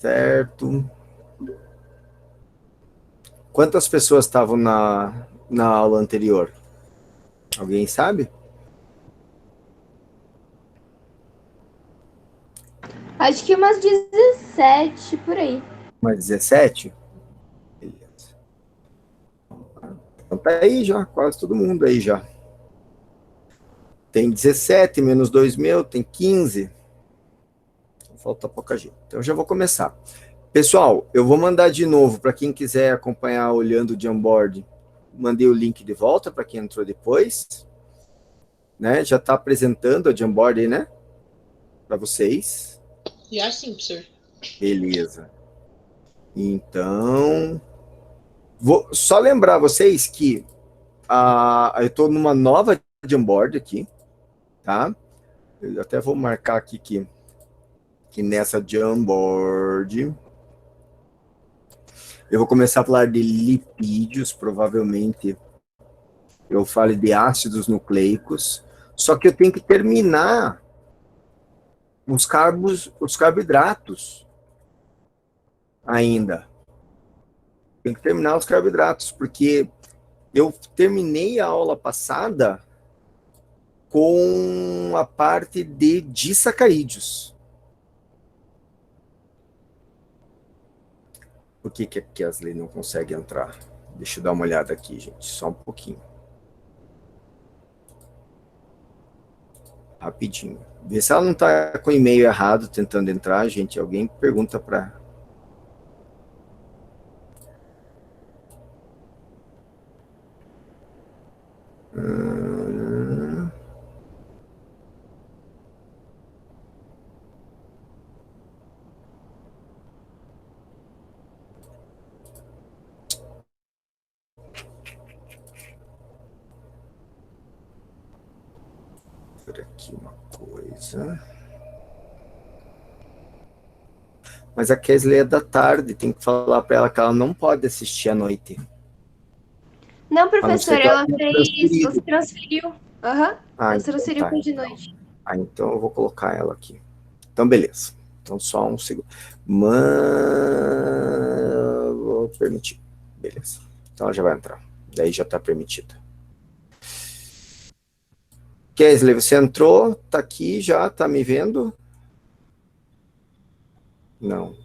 Certo. Quantas pessoas estavam na aula anterior? Alguém sabe? Acho que umas 17 por aí. Umas 17? Beleza. Então tá aí já, quase todo mundo aí já. Tem 17 menos 2 mil, tem 15. Falta pouca gente. Então eu já vou começar. Pessoal, eu vou mandar de novo para quem quiser acompanhar olhando o Jamboard. Mandei o link de volta para quem entrou depois. Né? Já está apresentando a Jamboard aí, né? Para vocês. Já sim, professor. Beleza. Então, vou só lembrar vocês que eu estou numa nova Jamboard aqui, tá? Eu até vou marcar aqui que nessa Jamboard eu vou começar a falar de lipídios, provavelmente eu falo de ácidos nucleicos, só que eu tenho que terminar os carboidratos ainda. Tem que terminar os carboidratos, porque eu terminei a aula passada com a parte de disacarídeos. Por que a Kesley não consegue entrar? Deixa eu dar uma olhada aqui, gente, só um pouquinho. Rapidinho. Vê se ela não está com o e-mail errado tentando entrar, gente. Alguém pergunta para. Por aqui uma coisa. Mas a Kesley é da tarde, tem que falar para ela que ela não pode assistir à noite. Não, A não ser professora, que ela ela tenha fez. Você transferido. transferiu. Aham. Ah, Ela então transferiu tá. para de noite. Então eu vou colocar ela aqui. Então, beleza. Então, só um segundo. Vou permitir. Beleza. Então, ela já vai entrar. Daí já está permitida. Kesley, você entrou? Tá aqui já? Tá me vendo? Não.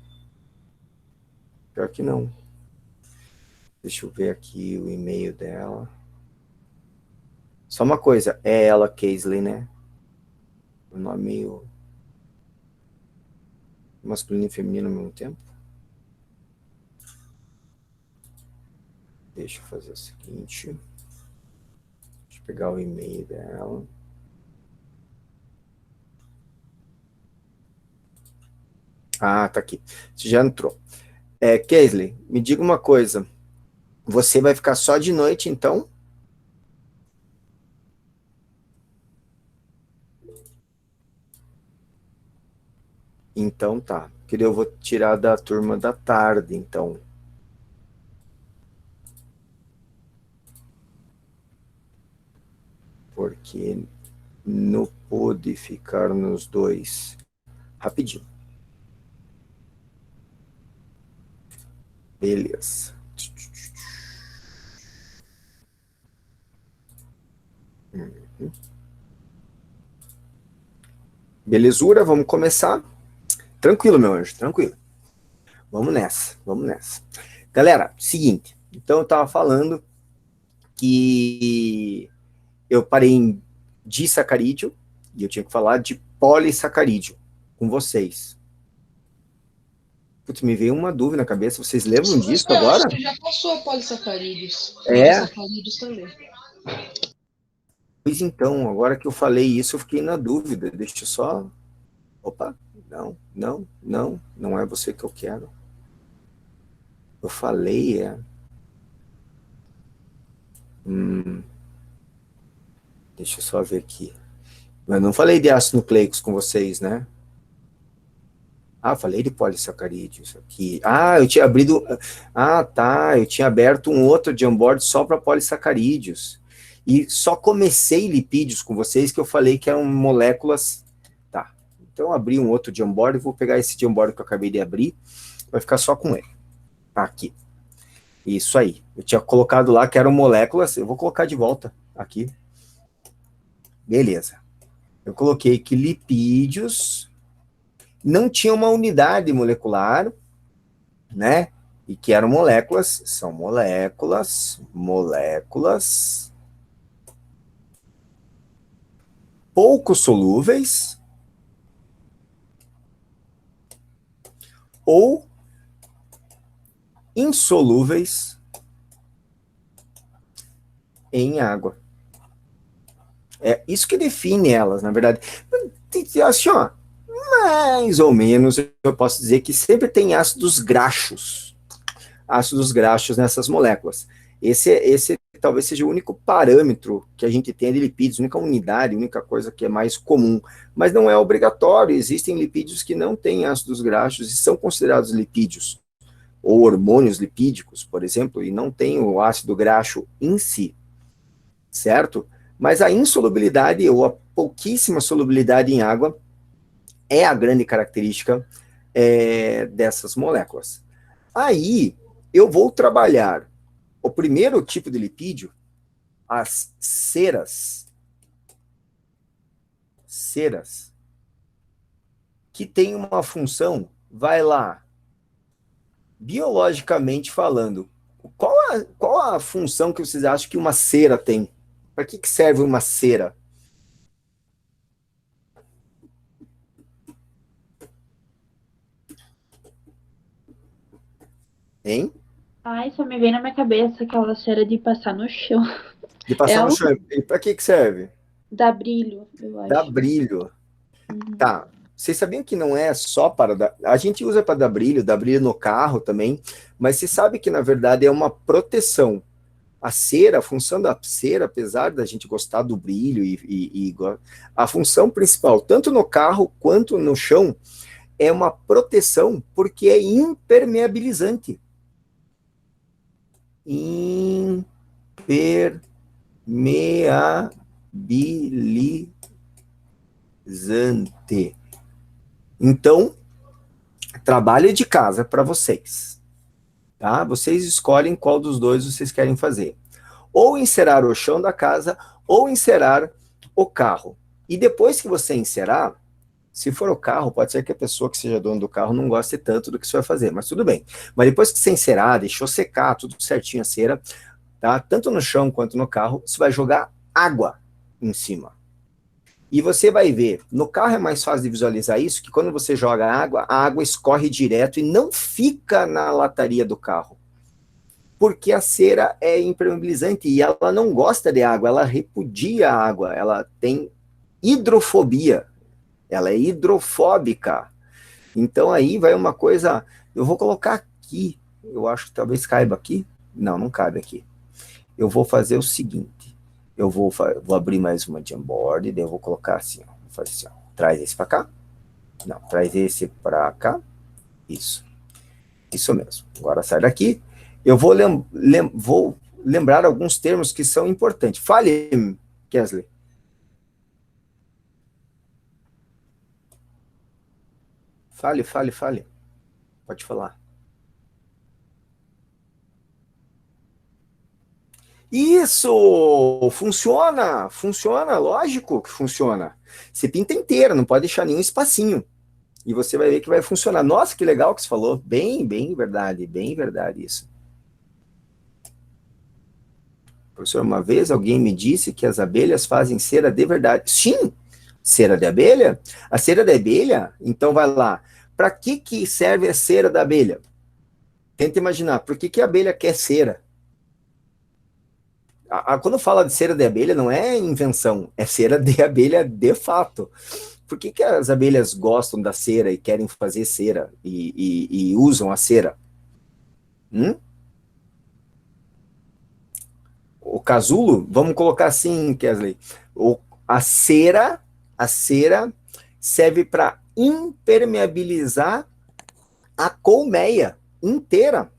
Pior que não. Deixa eu ver aqui o e-mail dela. Só uma coisa. É ela, Kesley, né? O nome meio masculino e feminino ao mesmo tempo. Deixa eu fazer o seguinte. Deixa eu pegar o e-mail dela. Ah, tá aqui. Você já entrou. Kesley, me diga uma coisa. Você vai ficar só de noite, então? Então tá. Porque eu vou tirar da turma da tarde, então. Porque não pôde ficar nos dois. Rapidinho. Beleza. Belezura, vamos começar. Tranquilo, meu anjo, tranquilo. Vamos nessa, vamos nessa. Galera, seguinte. Então eu tava falando que eu parei em disacarídeo e eu tinha que falar de polissacarídeo com vocês. Putz, me veio uma dúvida na cabeça. Vocês lembram disso Eu agora? acho que já passou a polissacarídeos. E É. disacarídeos também. Pois então, agora que eu falei isso, eu fiquei na dúvida. Deixa eu só. Opa, não é você que eu quero. Eu falei, Deixa eu só ver aqui. Mas não falei de ácidos nucleicos com vocês, né? Ah, falei de polissacarídeos aqui. Ah, eu tinha abrido. Ah, tá. Eu tinha aberto um outro Jamboard só para polissacarídeos. E só comecei lipídios com vocês que eu falei que eram moléculas. Tá. Então eu abri um outro Jamboard. Vou pegar esse Jamboard que eu acabei de abrir. vai ficar só com E. Aqui. Isso aí. Eu tinha colocado lá que eram moléculas, eu vou colocar de volta aqui. Beleza. Eu coloquei que lipídios não tinham uma unidade molecular, né? E que eram moléculas, são moléculas pouco solúveis ou insolúveis em água. É isso que define elas, na verdade. Assim, ó, mais ou menos, eu posso dizer que sempre tem ácidos graxos nessas moléculas. Esse talvez seja o único parâmetro que a gente tem de lipídios, única unidade, única coisa que é mais comum, mas não é obrigatório. Existem lipídios que não têm ácidos graxos e são considerados lipídios, ou hormônios lipídicos, por exemplo, e não tem o ácido graxo em si, certo? Mas a insolubilidade ou a pouquíssima solubilidade em água é a grande característica dessas moléculas. Aí, eu vou trabalhar o primeiro tipo de lipídio, as ceras, que tem uma função, vai lá, biologicamente falando, qual a função que vocês acham que uma cera tem? Para que serve uma cera? Hein? Ai, só me vem na minha cabeça aquela cera de passar no chão. De passar no chão. E para que serve? Dá brilho, eu acho. Dá brilho. Tá. Vocês sabiam que não é só para dar... A gente usa para dar brilho no carro também, mas você sabe que, na verdade, é uma proteção. A cera, a função da cera, apesar da gente gostar do brilho a função principal, tanto no carro quanto no chão, é uma proteção porque é impermeabilizante. Impermeabilizante. Então, trabalho de casa para vocês. Tá? Vocês escolhem qual dos dois vocês querem fazer. Ou encerar o chão da casa, ou encerar o carro. E depois que você encerar, se for o carro, pode ser que a pessoa que seja dono do carro não goste tanto do que você vai fazer, mas tudo bem. Mas depois que você encerar, deixou secar, tudo certinho a cera, tá? Tanto no chão quanto no carro, você vai jogar água em cima. E você vai ver, no carro é mais fácil de visualizar isso, que quando você joga água, a água escorre direto e não fica na lataria do carro. Porque a cera é impermeabilizante e ela não gosta de água, ela repudia a água, ela tem hidrofobia, ela é hidrofóbica. Então aí vai uma coisa, eu vou colocar aqui, eu acho que talvez caiba aqui, não cabe aqui. Eu vou fazer o seguinte, eu vou abrir mais uma Jamboard, daí eu vou colocar assim, ó, vou fazer assim, ó, traz esse para cá, não, traz esse para cá, isso mesmo, agora sai daqui, eu vou lembrar alguns termos que são importantes. Fale, Kesley. Fale. Pode falar. Isso! Funciona, lógico que funciona. Você pinta inteira, não pode deixar nenhum espacinho. E você vai ver que vai funcionar. Nossa, que legal que você falou. Bem verdade isso. Professor, uma vez alguém me disse que as abelhas fazem cera de verdade. Sim, cera de abelha? A cera de abelha, então vai lá. Para que serve a cera da abelha? Tenta imaginar, por que a abelha quer cera? Quando fala de cera de abelha, não é invenção, é cera de abelha de fato. Por que as abelhas gostam da cera e querem fazer cera e usam a cera? O casulo, vamos colocar assim, Kesley, a cera serve para impermeabilizar a colmeia inteira,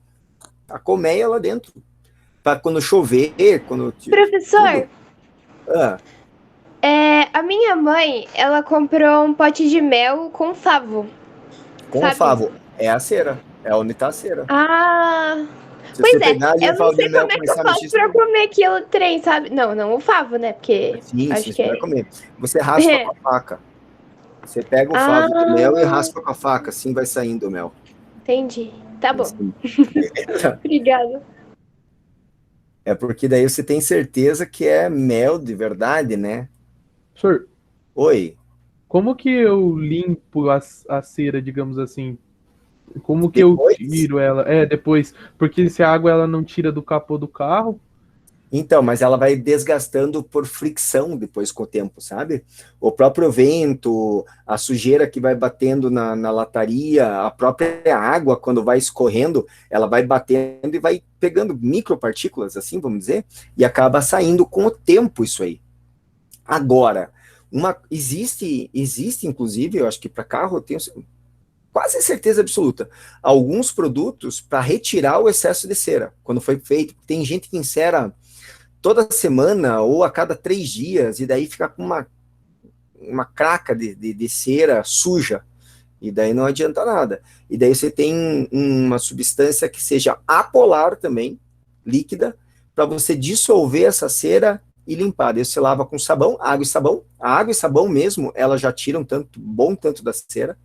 a colmeia lá dentro, para quando chover, Professor, a minha mãe, ela comprou um pote de mel com favo. Com favo, é a cera, É onde tá a cera. Ah, Se pois você é. pegar ali Eu o não favo de sei mel como e é que eu começar a mexer, faço pra comer aquilo trem, sabe? Não, não o favo, né? Porque sim, acho você que vai é. comer. Você raspa com a faca. Você pega o favo de mel e Ah, raspa com a faca, assim vai saindo o mel. entendi. Tá bom. Assim. Obrigada. É porque daí você tem certeza que é mel de verdade, né? Professor, Oi, como que eu limpo a cera, digamos assim? Como que eu depois? tiro ela? É, depois, porque se a água ela não tira do capô do carro, Então, mas ela vai desgastando por fricção depois com o tempo, sabe? O próprio vento, a sujeira que vai batendo na lataria, a própria água, quando vai escorrendo, ela vai batendo e vai pegando micropartículas, assim, vamos dizer, e acaba saindo com o tempo isso aí. Agora, existe inclusive, eu acho que para carro eu tenho quase certeza absoluta, alguns produtos para retirar o excesso de cera, quando foi feito. Tem gente que encera toda semana ou a cada 3 dias, e daí fica com uma craca de cera suja, e daí não adianta nada. E daí você tem uma substância que seja apolar também, líquida, para você dissolver essa cera e limpar. Daí você lava com sabão, água e sabão. A água e sabão mesmo, ela já tira um tanto, bom tanto da cera.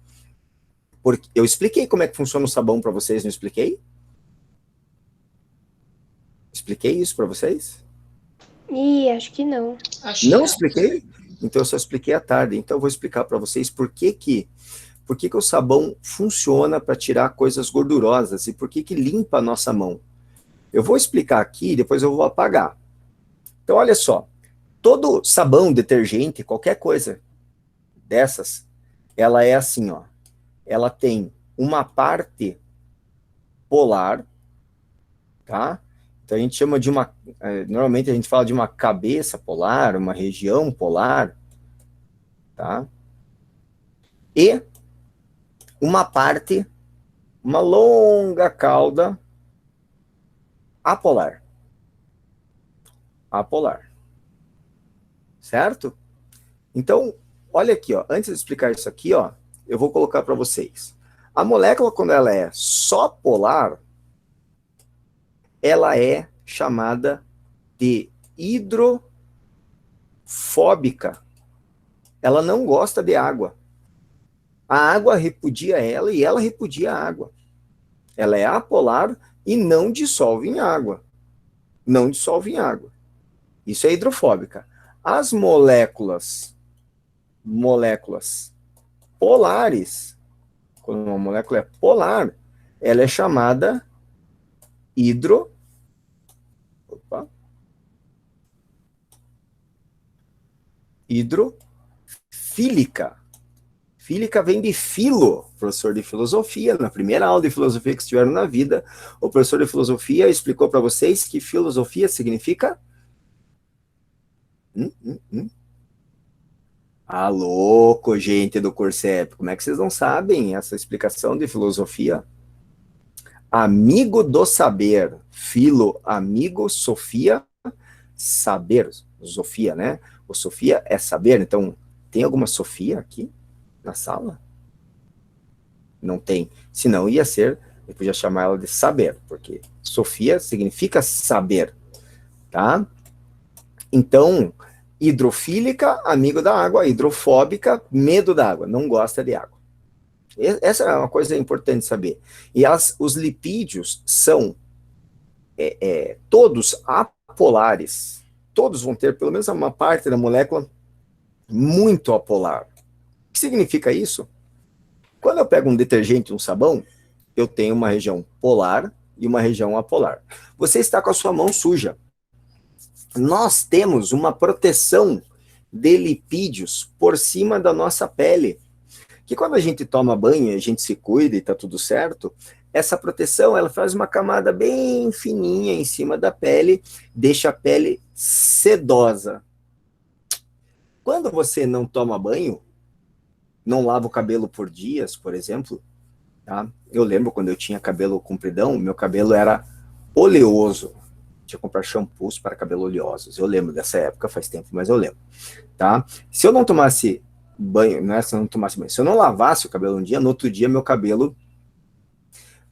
Porque eu expliquei como é que funciona o sabão para vocês, não expliquei? Expliquei isso para vocês? Ih, acho que não. Acho que Não não. expliquei? Então eu só expliquei à tarde. Então eu vou explicar para vocês por que o sabão funciona para tirar coisas gordurosas e por que limpa a nossa mão. Eu vou explicar aqui, depois eu vou apagar. Então olha só, todo sabão, detergente, qualquer coisa dessas, ela é assim, ó. Ela tem uma parte polar, tá? Então a gente chama de normalmente a gente fala de uma cabeça polar, uma região polar, tá? E uma parte, uma longa cauda apolar. Apolar. Certo? Então, olha aqui, ó. Antes de explicar isso aqui, ó, eu vou colocar para vocês. A molécula, quando ela é só polar, ela é chamada de hidrofóbica. Ela não gosta de água. A água repudia ela e ela repudia a água. Ela é apolar e não dissolve em água. Não dissolve em água. Isso é hidrofóbica. As moléculas polares, quando uma molécula é polar, ela é chamada hidrofílica. Fílica vem de filo, professor de filosofia. Na primeira aula de filosofia que tiveram na vida, o professor de filosofia explicou para vocês que filosofia significa Ah, louco, gente do Corcep. Como é que vocês não sabem essa explicação de filosofia? Amigo do saber. Filo, amigo, Sofia, saber. Sofia, né? O Sofia é saber. Então, tem alguma Sofia aqui na sala? Não tem. Senão ia ser, eu podia chamar ela de saber, porque Sofia significa saber, tá? Então, hidrofílica, amigo da água, hidrofóbica, medo da água, não gosta de água. Essa é uma coisa importante saber. E os lipídios são todos apolares. Todos vão ter pelo menos uma parte da molécula muito apolar. O que significa isso? Quando eu pego um detergente, um sabão, eu tenho uma região polar e uma região apolar. Você está com a sua mão suja. Nós temos uma proteção de lipídios por cima da nossa pele, que quando a gente toma banho, a gente se cuida e está tudo certo, essa proteção ela faz uma camada bem fininha em cima da pele, deixa a pele sedosa. Quando você não toma banho, não lava o cabelo por dias, por exemplo, tá? Eu lembro quando eu tinha cabelo compridão, meu cabelo era oleoso. Tinha que comprar shampoos para cabelo oleosos. Eu lembro dessa época, faz tempo, mas eu lembro, tá? Se eu não tomasse banho, não é se eu não tomasse banho, se eu não lavasse o cabelo um dia, no outro dia meu cabelo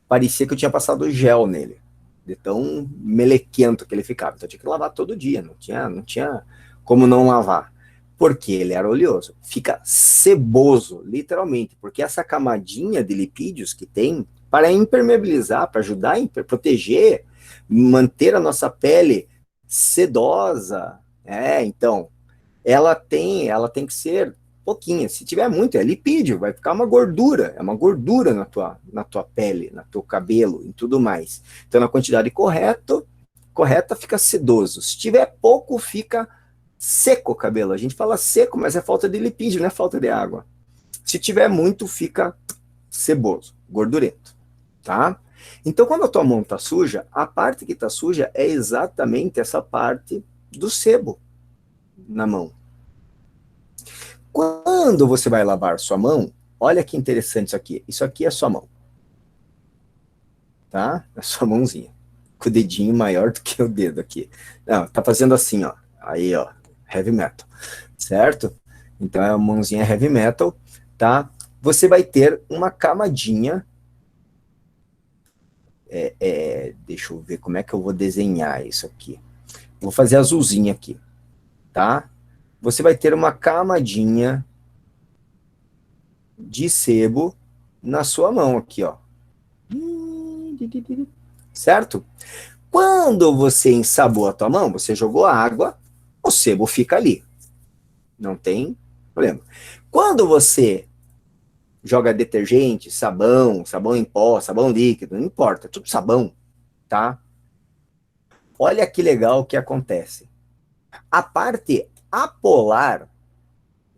parecia que eu tinha passado gel nele, de tão melequento que ele ficava. Então eu tinha que lavar todo dia, não tinha como não lavar. Porque ele era oleoso. Fica seboso, literalmente, porque essa camadinha de lipídios que tem, para impermeabilizar, para ajudar a proteger, manter a nossa pele sedosa, então, ela tem que ser pouquinha. Se tiver muito, é lipídio, vai ficar uma gordura, é uma gordura na tua pele, no teu cabelo e tudo mais. Então, na quantidade correta fica sedoso. Se tiver pouco, fica seco o cabelo. A gente fala seco, mas é falta de lipídio, não é falta de água. Se tiver muito, fica seboso, gordurento, tá? Então, quando a tua mão tá suja, a parte que tá suja é exatamente essa parte do sebo na mão. Quando você vai lavar sua mão, olha que interessante isso aqui. Isso aqui é sua mão, tá? É sua mãozinha, com o dedinho maior do que o dedo aqui. Não, tá fazendo assim, ó. Aí, ó, heavy metal, certo? Então é uma mãozinha heavy metal, tá? Você vai ter uma camadinha. Deixa eu ver como é que eu vou desenhar isso aqui. Vou fazer azulzinho aqui, tá? Você vai ter uma camadinha de sebo na sua mão aqui, ó. Certo? Quando você ensabou a tua mão, você jogou água, o sebo fica ali. Não tem problema. Quando você joga detergente, sabão em pó, sabão líquido, não importa, é tudo sabão, tá? Olha que legal o que acontece. A parte apolar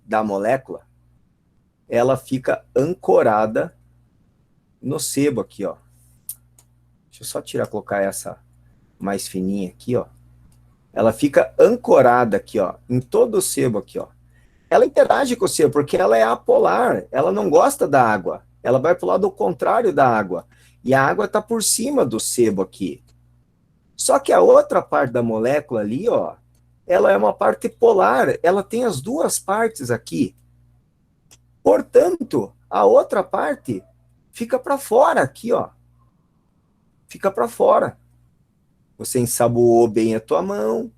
da molécula, ela fica ancorada no sebo aqui, ó. Deixa eu só colocar essa mais fininha aqui, ó. Ela fica ancorada aqui, ó, em todo o sebo aqui, ó. Ela interage com o sebo porque ela é apolar, ela não gosta da água. Ela vai para o lado contrário da água. E a água está por cima do sebo aqui. Só que a outra parte da molécula ali, ó, ela é uma parte polar, ela tem as duas partes aqui. Portanto, a outra parte fica para fora aqui, ó. Fica para fora. Você ensaboou bem a tua mão,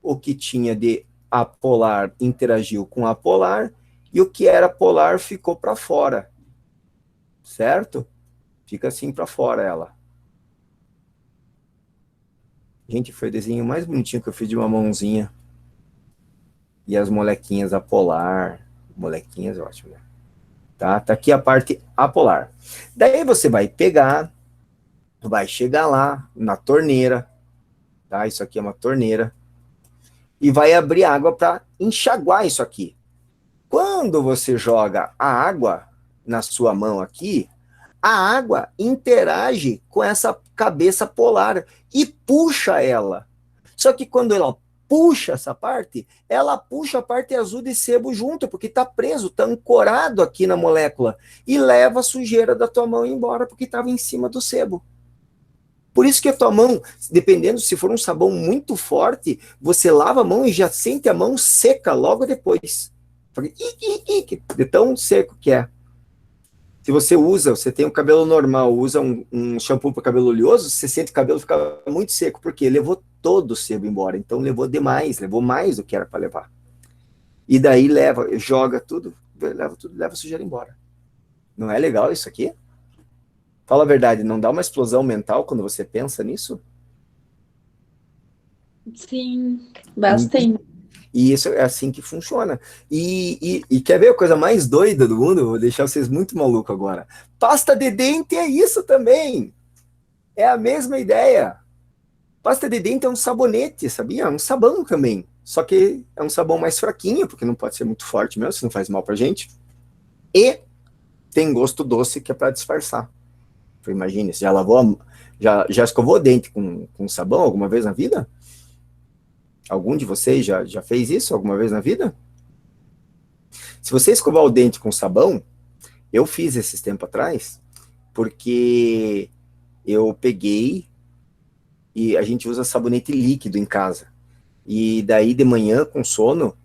o que tinha de apolar interagiu com apolar, e o que era polar ficou para fora. Certo? Fica assim para fora ela. Gente, foi o desenho mais bonitinho que eu fiz de uma mãozinha. E as molequinhas apolar. Molequinhas, ótimo, né? Tá aqui a parte apolar. Daí você vai pegar, vai chegar lá na torneira, tá? Isso aqui é uma torneira. E vai abrir água para enxaguar isso aqui. Quando você joga a água na sua mão aqui, a água interage com essa cabeça polar e puxa ela. Só que quando ela puxa essa parte, ela puxa a parte azul de sebo junto, porque está preso, está ancorado aqui na molécula, e leva a sujeira da tua mão embora, porque estava em cima do sebo. Por isso que a tua mão, dependendo, se for um sabão muito forte, você lava a mão e já sente a mão seca logo depois. De tão seco que é. Se você tem um cabelo normal, usa um shampoo para cabelo oleoso, você sente o cabelo ficar muito seco, porque levou todo o sebo embora. Então levou demais, levou mais do que era para levar. E daí joga tudo, leva a sujeira embora. Não é legal isso aqui? Fala a verdade, não dá uma explosão mental quando você pensa nisso? Sim, bastante. E isso é assim que funciona. E quer ver a coisa mais doida do mundo? Eu vou deixar vocês muito malucos agora. Pasta de dente é isso também. É a mesma ideia. Pasta de dente é um sabonete, sabia? É um sabão também. Só que é um sabão mais fraquinho, porque não pode ser muito forte mesmo, se não faz mal pra gente. E tem gosto doce, que é para disfarçar. Imagine, você já escovou o dente com sabão alguma vez na vida? Algum de vocês já fez isso alguma vez na vida? Se você escovar o dente com sabão, eu fiz esses tempos atrás, porque eu peguei e a gente usa sabonete líquido em casa. E daí de manhã, com sono,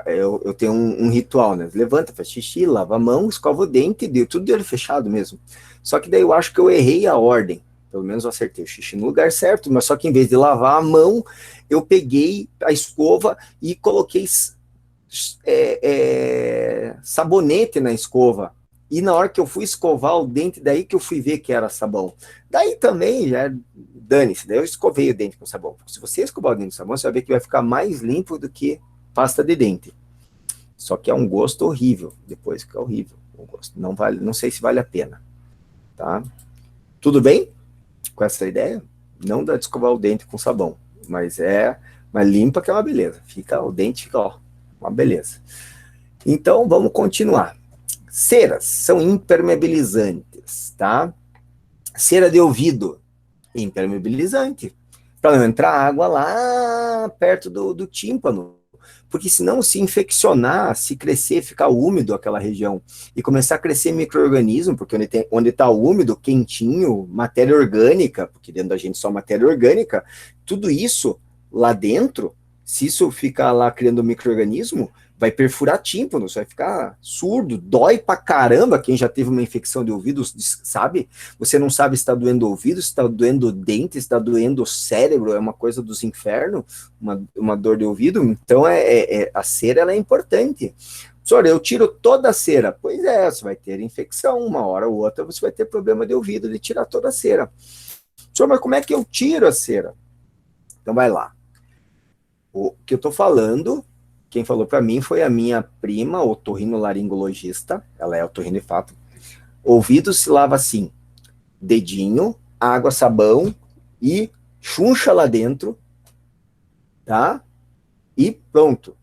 eu tenho um ritual, né? Levanta, faz xixi, lava a mão, escova o dente, deu tudo de olho fechado mesmo. Só que daí eu acho que eu errei a ordem. Pelo menos eu acertei o xixi no lugar certo, mas só que em vez de lavar a mão, eu peguei a escova e coloquei sabonete na escova. E na hora que eu fui escovar o dente, daí que eu fui ver que era sabão. Daí também, já dane-se, daí eu escovei o dente com sabão. Se você escovar o dente com sabão, você vai ver que vai ficar mais limpo do que pasta de dente. Só que é um gosto horrível, depois fica horrível o gosto. Não vale, não sei se vale a pena. Tá? Tudo bem com essa ideia? Não dá de escovar o dente com sabão, mas limpa que é uma beleza. O dente fica, ó, uma beleza. Então, vamos continuar. Ceras são impermeabilizantes, tá? Cera de ouvido, impermeabilizante, para não entrar água lá perto do tímpano, porque senão se infeccionar, se crescer, ficar úmido aquela região, e começar a crescer micro-organismo, porque onde está úmido, quentinho, matéria orgânica, porque dentro da gente só matéria orgânica, tudo isso lá dentro, se isso ficar lá criando micro-organismo, vai perfurar tímpanos, vai ficar surdo, dói pra caramba. Quem já teve uma infecção de ouvido sabe, você não sabe se está doendo o ouvido, se está doendo o dente, se está doendo o cérebro, é uma coisa dos infernos, uma dor de ouvido. Então a cera ela é importante. Senhor, eu tiro toda a cera. Pois é, você vai ter infecção, uma hora ou outra você vai ter problema de ouvido de tirar toda a cera. Senhor, mas como é que eu tiro a cera? Então vai lá. O que eu estou falando, quem falou para mim foi a minha prima, otorrinolaringologista, ela é otorrinofato. Ouvido se lava assim, dedinho, água, sabão e chuncha lá dentro, tá? E pronto.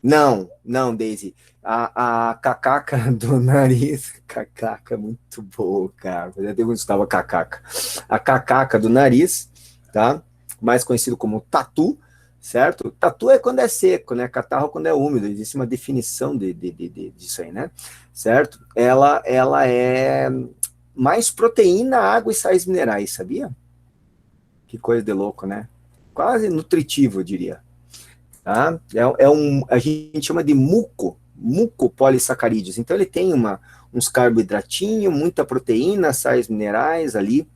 Não, Daisy, a cacaca do nariz, cacaca, muito boa, cara, eu devo estava cacaca. A cacaca do nariz, tá? Mais conhecido como tatu, certo? Tatu é quando é seco, né? Catarro quando é úmido, existe uma definição disso aí, né? Certo? Ela é mais proteína, água e sais minerais, sabia? Que coisa de louco, né? Quase nutritivo, eu diria. Tá? A gente chama de mucopolissacarídeos. Então ele tem uns carboidratinhos, muita proteína, sais minerais ali,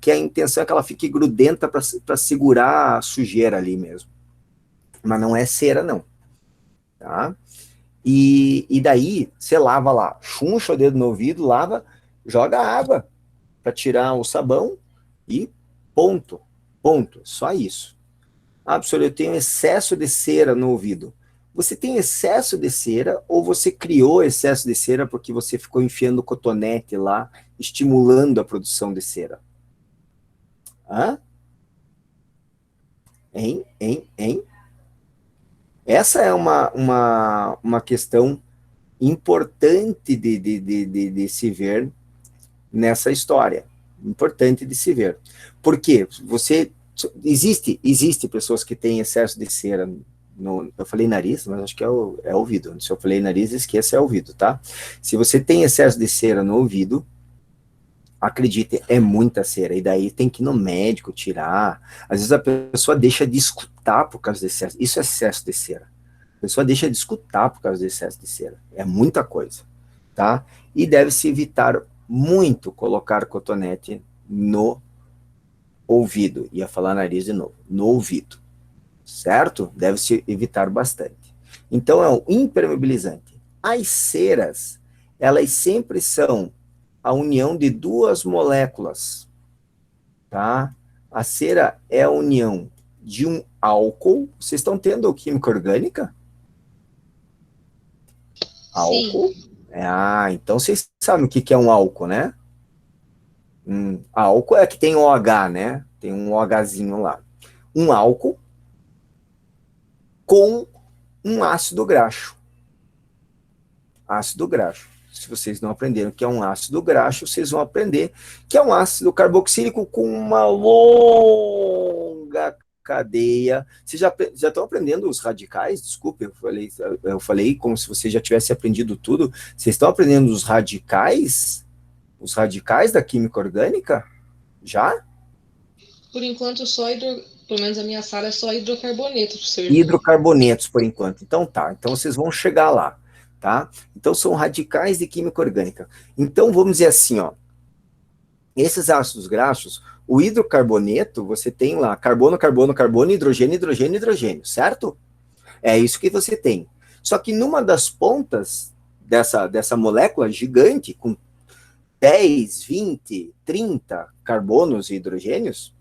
que a intenção é que ela fique grudenta para segurar a sujeira ali mesmo. Mas não é cera, não. Tá? E daí, você lava lá, chuncha o dedo no ouvido, lava, joga água para tirar o sabão e ponto. Só isso. Absoluto, eu tenho excesso de cera no ouvido. Você tem excesso de cera ou você criou excesso de cera porque você ficou enfiando cotonete lá, estimulando a produção de cera? Hã? Hein? Essa é uma questão importante de se ver nessa história. Importante de se ver. Porque existe pessoas que têm excesso de cera eu falei nariz, mas acho que é ouvido. Se eu falei nariz, esqueça, é ouvido, tá? Se você tem excesso de cera no ouvido, acredite, é muita cera, e daí tem que ir no médico tirar. Às vezes a pessoa deixa de escutar por causa desse excesso. Isso é excesso de cera. A pessoa deixa de escutar por causa desse excesso de cera. É muita coisa, tá? E deve-se evitar muito colocar cotonete no ouvido. Ia falar nariz de novo. No ouvido, certo? Deve-se evitar bastante. Então é um impermeabilizante. As ceras, elas sempre são a união de duas moléculas, tá? A cera é a união de um álcool. Vocês estão tendo química orgânica? Álcool? Então vocês sabem o que é um álcool, né? Álcool é que tem OH, né? Tem um OHzinho lá. Um álcool com um ácido graxo. Ácido graxo. Se vocês não aprenderam que é um ácido graxo, vocês vão aprender que é um ácido carboxílico com uma longa cadeia. Vocês já estão aprendendo os radicais? Desculpe, eu falei como se você já tivesse aprendido tudo. Vocês estão aprendendo os radicais? Os radicais da química orgânica? Já? Por enquanto, Pelo menos a minha sala é só hidrocarboneto, professor. Hidrocarbonetos, por enquanto. Então tá, então vocês vão chegar lá, tá? Então são radicais de química orgânica. Então vamos dizer assim, ó, esses ácidos graxos, o hidrocarboneto, você tem lá carbono, carbono, carbono, hidrogênio, hidrogênio, hidrogênio, certo? É isso que você tem. Só que numa das pontas dessa molécula gigante, com 10, 20, 30 carbonos e hidrogênios,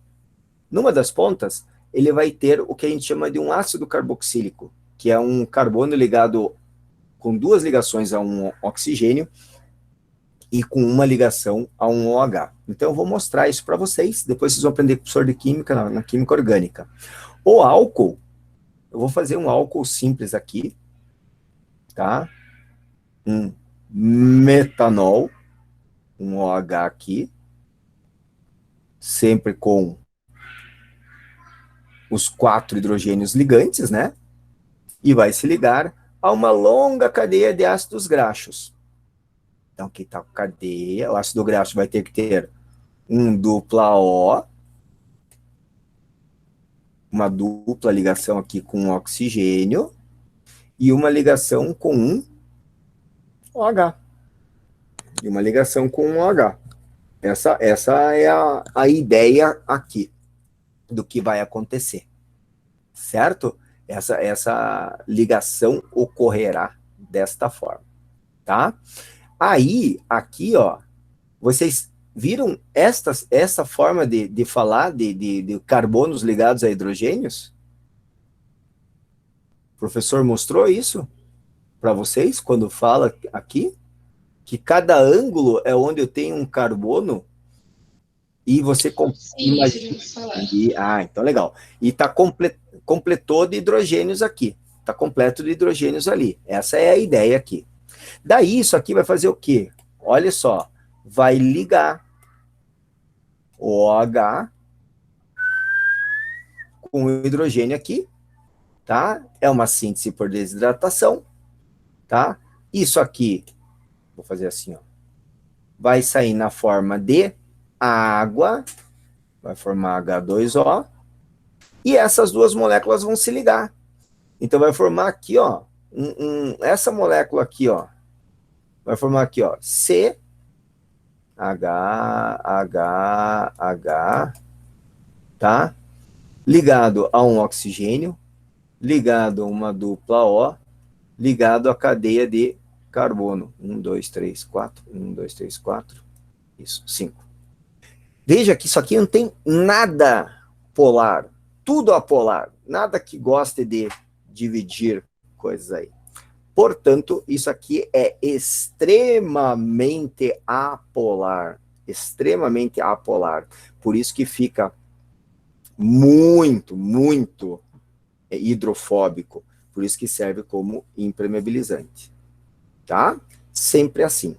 numa das pontas, ele vai ter o que a gente chama de um ácido carboxílico, que é um carbono ligado com duas ligações a um oxigênio e com uma ligação a um OH. Então eu vou mostrar isso para vocês, depois vocês vão aprender com o professor de química, na química orgânica. O álcool, eu vou fazer um álcool simples aqui, tá? Um metanol, um OH aqui, sempre com os 4 hidrogênios ligantes, né? E vai se ligar a uma longa cadeia de ácidos graxos. Então, aqui está a cadeia, o ácido graxo vai ter que ter um dupla O, uma dupla ligação aqui com um oxigênio, e uma ligação com um OH. E uma ligação com um OH. Essa é a ideia aqui do que vai acontecer. Certo? Essa ligação ocorrerá desta forma. Tá? Aí, aqui, ó, vocês viram essa forma de falar de carbonos ligados a hidrogênios? O professor mostrou isso para vocês quando fala aqui? Que cada ângulo é onde eu tenho um carbono e você imagina. Então legal. E completou de hidrogênios aqui. Está completo de hidrogênios ali. Essa é a ideia aqui. Daí isso aqui vai fazer o quê? Olha só. Vai ligar o OH com o hidrogênio aqui, tá? É uma síntese por desidratação, tá? Isso aqui, vou fazer assim, ó. Vai sair na forma de água, vai formar H2O, e essas duas moléculas vão se ligar. Então vai formar aqui, ó, essa molécula aqui, ó, vai formar aqui, ó, C, H, tá? Ligado a um oxigênio, ligado a uma dupla O, ligado à cadeia de carbono. 1, 2, 3, 4. 1, 2, 3, 4. Isso, 5. Veja que isso aqui não tem nada polar. Tudo apolar. Nada que goste de dividir coisas aí. Portanto, isso aqui é extremamente apolar. Extremamente apolar. Por isso que fica muito, muito hidrofóbico. Por isso que serve como impermeabilizante. Tá? Sempre assim.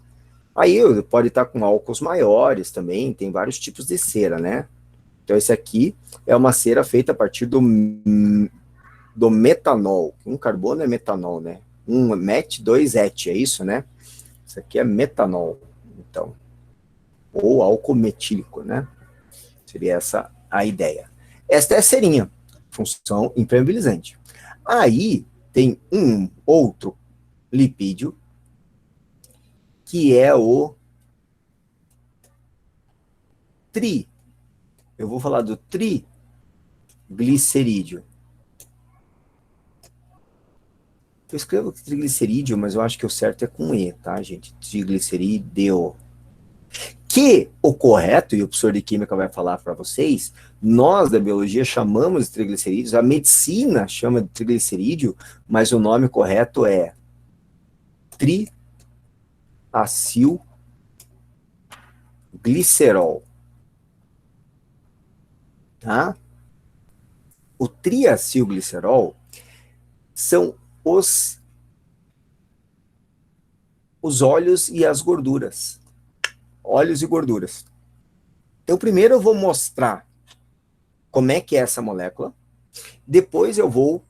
Aí pode estar com álcools maiores também, tem vários tipos de cera, né? Então esse aqui é uma cera feita a partir do metanol. Um carbono é metanol, né? Um met, 2 et, é isso, né? Isso aqui é metanol, então. Ou álcool metílico, né? Seria essa a ideia. Esta é a cerinha, função impermeabilizante. Aí tem um outro lipídio, que é o eu vou falar do triglicerídeo. Eu escrevo triglicerídeo, mas eu acho que o certo é com E, tá, gente? Triglicerídeo. Que o correto, e o professor de química vai falar para vocês, nós da biologia chamamos de triglicerídeos, a medicina chama de triglicerídeo, mas o nome correto é triacilglicerol. Tá? O triacilglicerol são os óleos e as gorduras. Óleos e gorduras. Então, primeiro eu vou mostrar como é que é essa molécula. Depois eu vou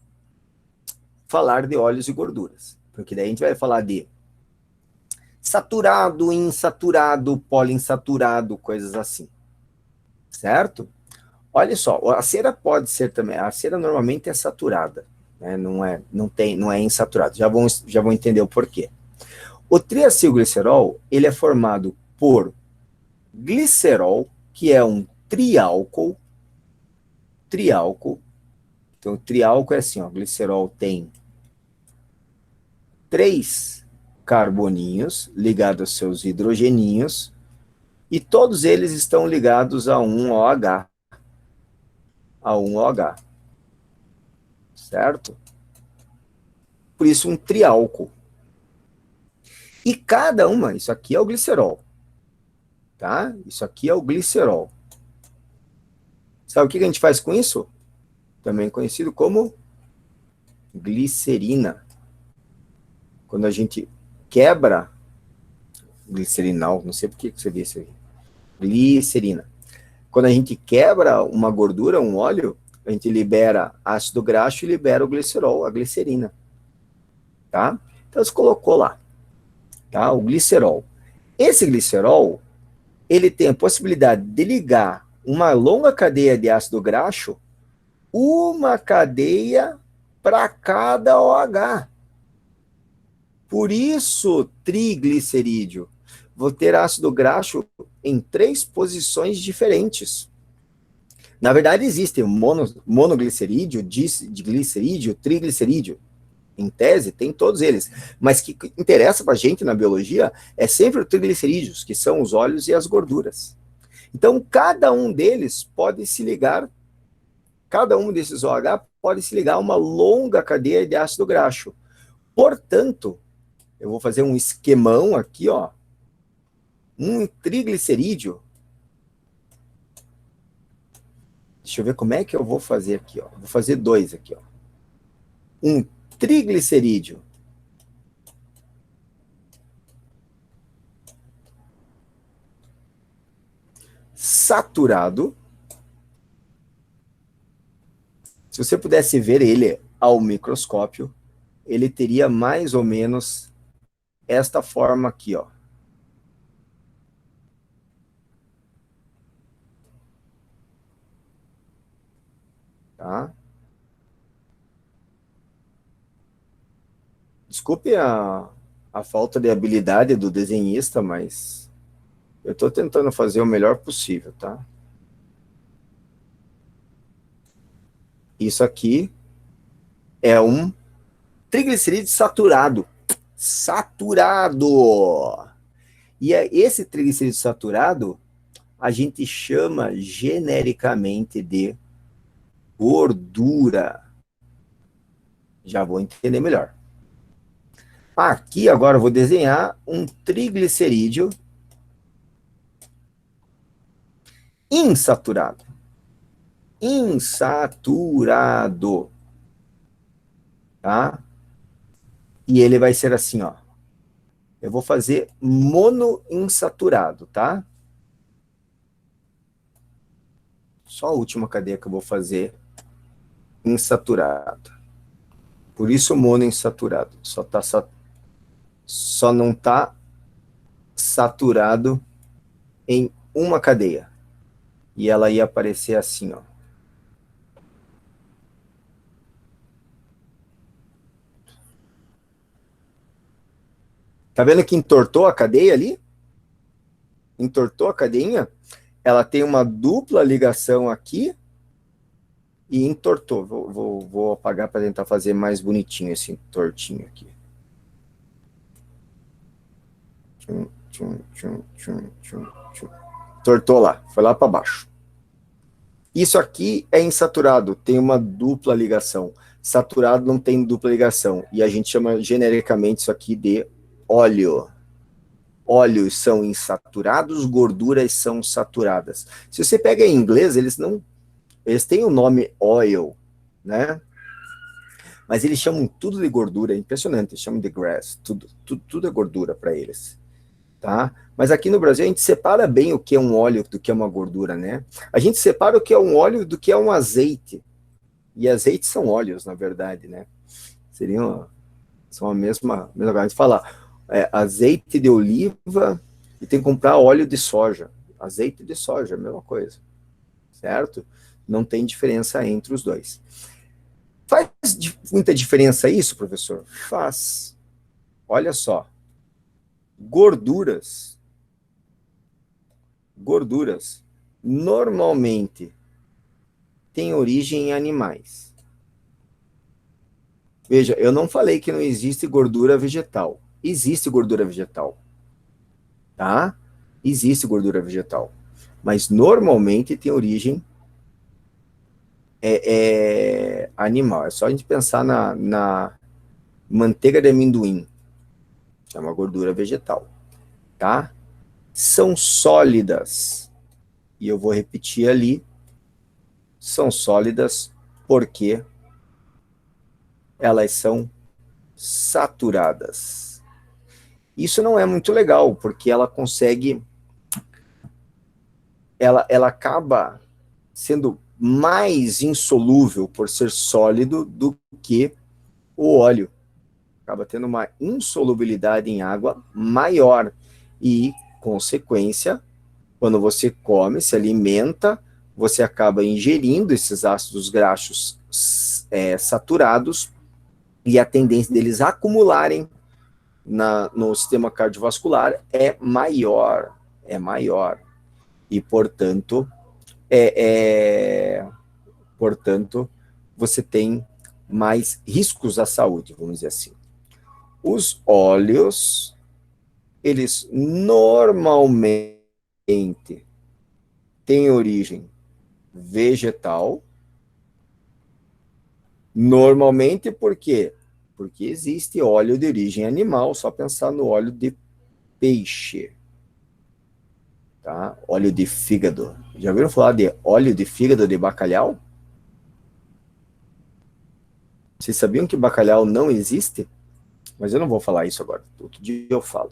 falar de óleos e gorduras. Porque daí a gente vai falar de saturado, insaturado, poliinsaturado, coisas assim. Certo? Olha só, a cera pode ser também, a cera normalmente é saturada, né? Não é insaturada. Já vão entender o porquê. O triacilglicerol, ele é formado por glicerol, que é um triálcool. Então, o triálcool é assim, ó, glicerol tem 3 carboninhos ligados aos seus hidrogeninhos, e todos eles estão ligados a um OH. Certo? Por isso, um triálcool. E cada uma, isso aqui é o glicerol, tá? Isso aqui é o glicerol. Sabe o que a gente faz com isso? Também conhecido como glicerina. Quando a gente quebra, glicerinal, não sei por que você vê isso aí, glicerina. Quando a gente quebra uma gordura, um óleo, a gente libera ácido graxo e libera o glicerol, a glicerina. Tá? Então, você colocou lá, tá? O glicerol. Esse glicerol, ele tem a possibilidade de ligar uma longa cadeia de ácido graxo, uma cadeia para cada OH. Por isso, triglicerídeo. Vou ter ácido graxo em 3 posições diferentes. Na verdade, existem monoglicerídeo, diglicerídeo, triglicerídeo. Em tese, tem todos eles. Mas o que interessa para a gente na biologia é sempre os triglicerídeos, que são os óleos e as gorduras. Então, cada um deles pode se ligar, cada um desses OH pode se ligar a uma longa cadeia de ácido graxo. Portanto, eu vou fazer um esquemão aqui, ó. Um triglicerídeo. Deixa eu ver como é que eu vou fazer aqui, ó. Vou fazer 2 aqui, ó. Um triglicerídeo saturado. Se você pudesse ver ele ao microscópio, ele teria mais ou menos esta forma aqui, ó. Tá? Desculpe a falta de habilidade do desenhista, mas eu estou tentando fazer o melhor possível, tá? Isso aqui é um triglicerídeo saturado. Saturado! E esse triglicerídeo saturado a gente chama genericamente de gordura. Já vou entender melhor. Aqui agora eu vou desenhar um triglicerídeo insaturado. Insaturado. Tá? E ele vai ser assim, ó. Eu vou fazer monoinsaturado, tá? Só a última cadeia que eu vou fazer insaturado. Por isso monoinsaturado. Só não está saturado em uma cadeia. E ela ia aparecer assim, ó. Tá vendo que entortou a cadeia ali? Entortou a cadeinha? Ela tem uma dupla ligação aqui e entortou. Vou apagar para tentar fazer mais bonitinho esse entortinho aqui. Tortou lá, foi lá para baixo. Isso aqui é insaturado, tem uma dupla ligação. Saturado não tem dupla ligação. E a gente chama genericamente isso aqui de óleo. Óleos são insaturados, gorduras são saturadas. Se você pega em inglês, eles têm o nome oil, né? Mas eles chamam tudo de gordura, é impressionante, eles chamam de grass, tudo é gordura para eles. Tá? Mas aqui no Brasil a gente separa bem o que é um óleo do que é uma gordura, né? A gente separa o que é um óleo do que é um azeite. E azeites são óleos, na verdade, né? São a mesma coisa. A gente fala azeite de oliva e tem que comprar óleo de soja. Azeite de soja, a mesma coisa. Certo? Não tem diferença entre os dois. Faz muita diferença isso, professor? Faz. Olha só. Gorduras, normalmente têm origem em animais. Veja, eu não falei que não existe gordura vegetal. Existe gordura vegetal, tá? Existe gordura vegetal. Mas normalmente tem origem animal. É só a gente pensar na manteiga de amendoim. É uma gordura vegetal, tá? São sólidas. E eu vou repetir ali. São sólidas porque elas são saturadas. Isso não é muito legal, porque ela consegue, ela acaba sendo mais insolúvel por ser sólido do que o óleo. Acaba tendo uma insolubilidade em água maior e, consequência, quando você come, se alimenta, você acaba ingerindo esses ácidos graxos saturados e a tendência deles acumularem no sistema cardiovascular é maior. E, portanto, você tem mais riscos à saúde, vamos dizer assim. Os óleos, eles normalmente têm origem vegetal. Normalmente, por quê? Porque existe óleo de origem animal, só pensar no óleo de peixe. Tá? Óleo de fígado. Já ouviram falar de óleo de fígado de bacalhau? Vocês sabiam que bacalhau não existe? Mas eu não vou falar isso agora. Outro dia eu falo.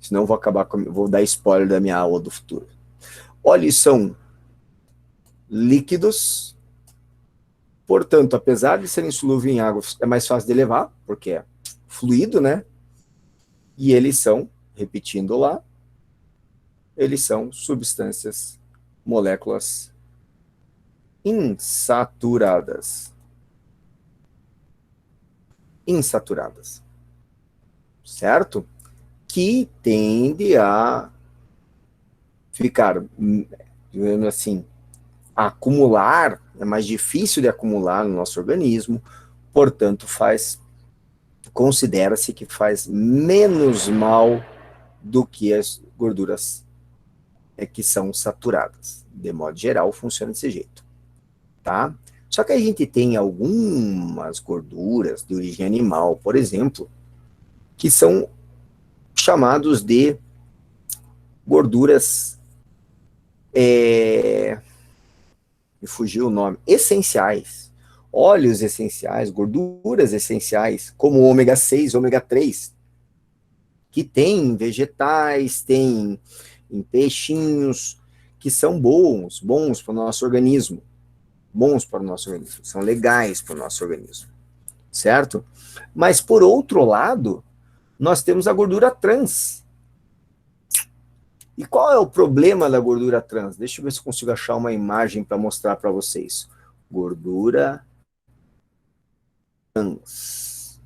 Senão eu vou dar spoiler da minha aula do futuro. Óleos são líquidos. Portanto, apesar de serem solúveis em água, é mais fácil de levar, porque é fluido, né? E eles são, repetindo lá, eles são substâncias, moléculas insaturadas. Insaturadas. Certo? Que tende a ficar, digamos assim, a acumular, é mais difícil de acumular no nosso organismo, portanto, considera-se que faz menos mal do que as gorduras que são saturadas. De modo geral, funciona desse jeito, tá? Só que a gente tem algumas gorduras de origem animal, por exemplo, que são chamados de gorduras, me fugiu o nome, essenciais. Óleos essenciais, gorduras essenciais, como o ômega 6, ômega 3, que tem em vegetais, tem em peixinhos, que são bons para o nosso organismo. Bons para o nosso organismo, são legais para o nosso organismo, certo? Mas, por outro lado, nós temos a gordura trans. E qual é o problema da gordura trans? Deixa eu ver se eu consigo achar uma imagem para mostrar para vocês. Gordura trans.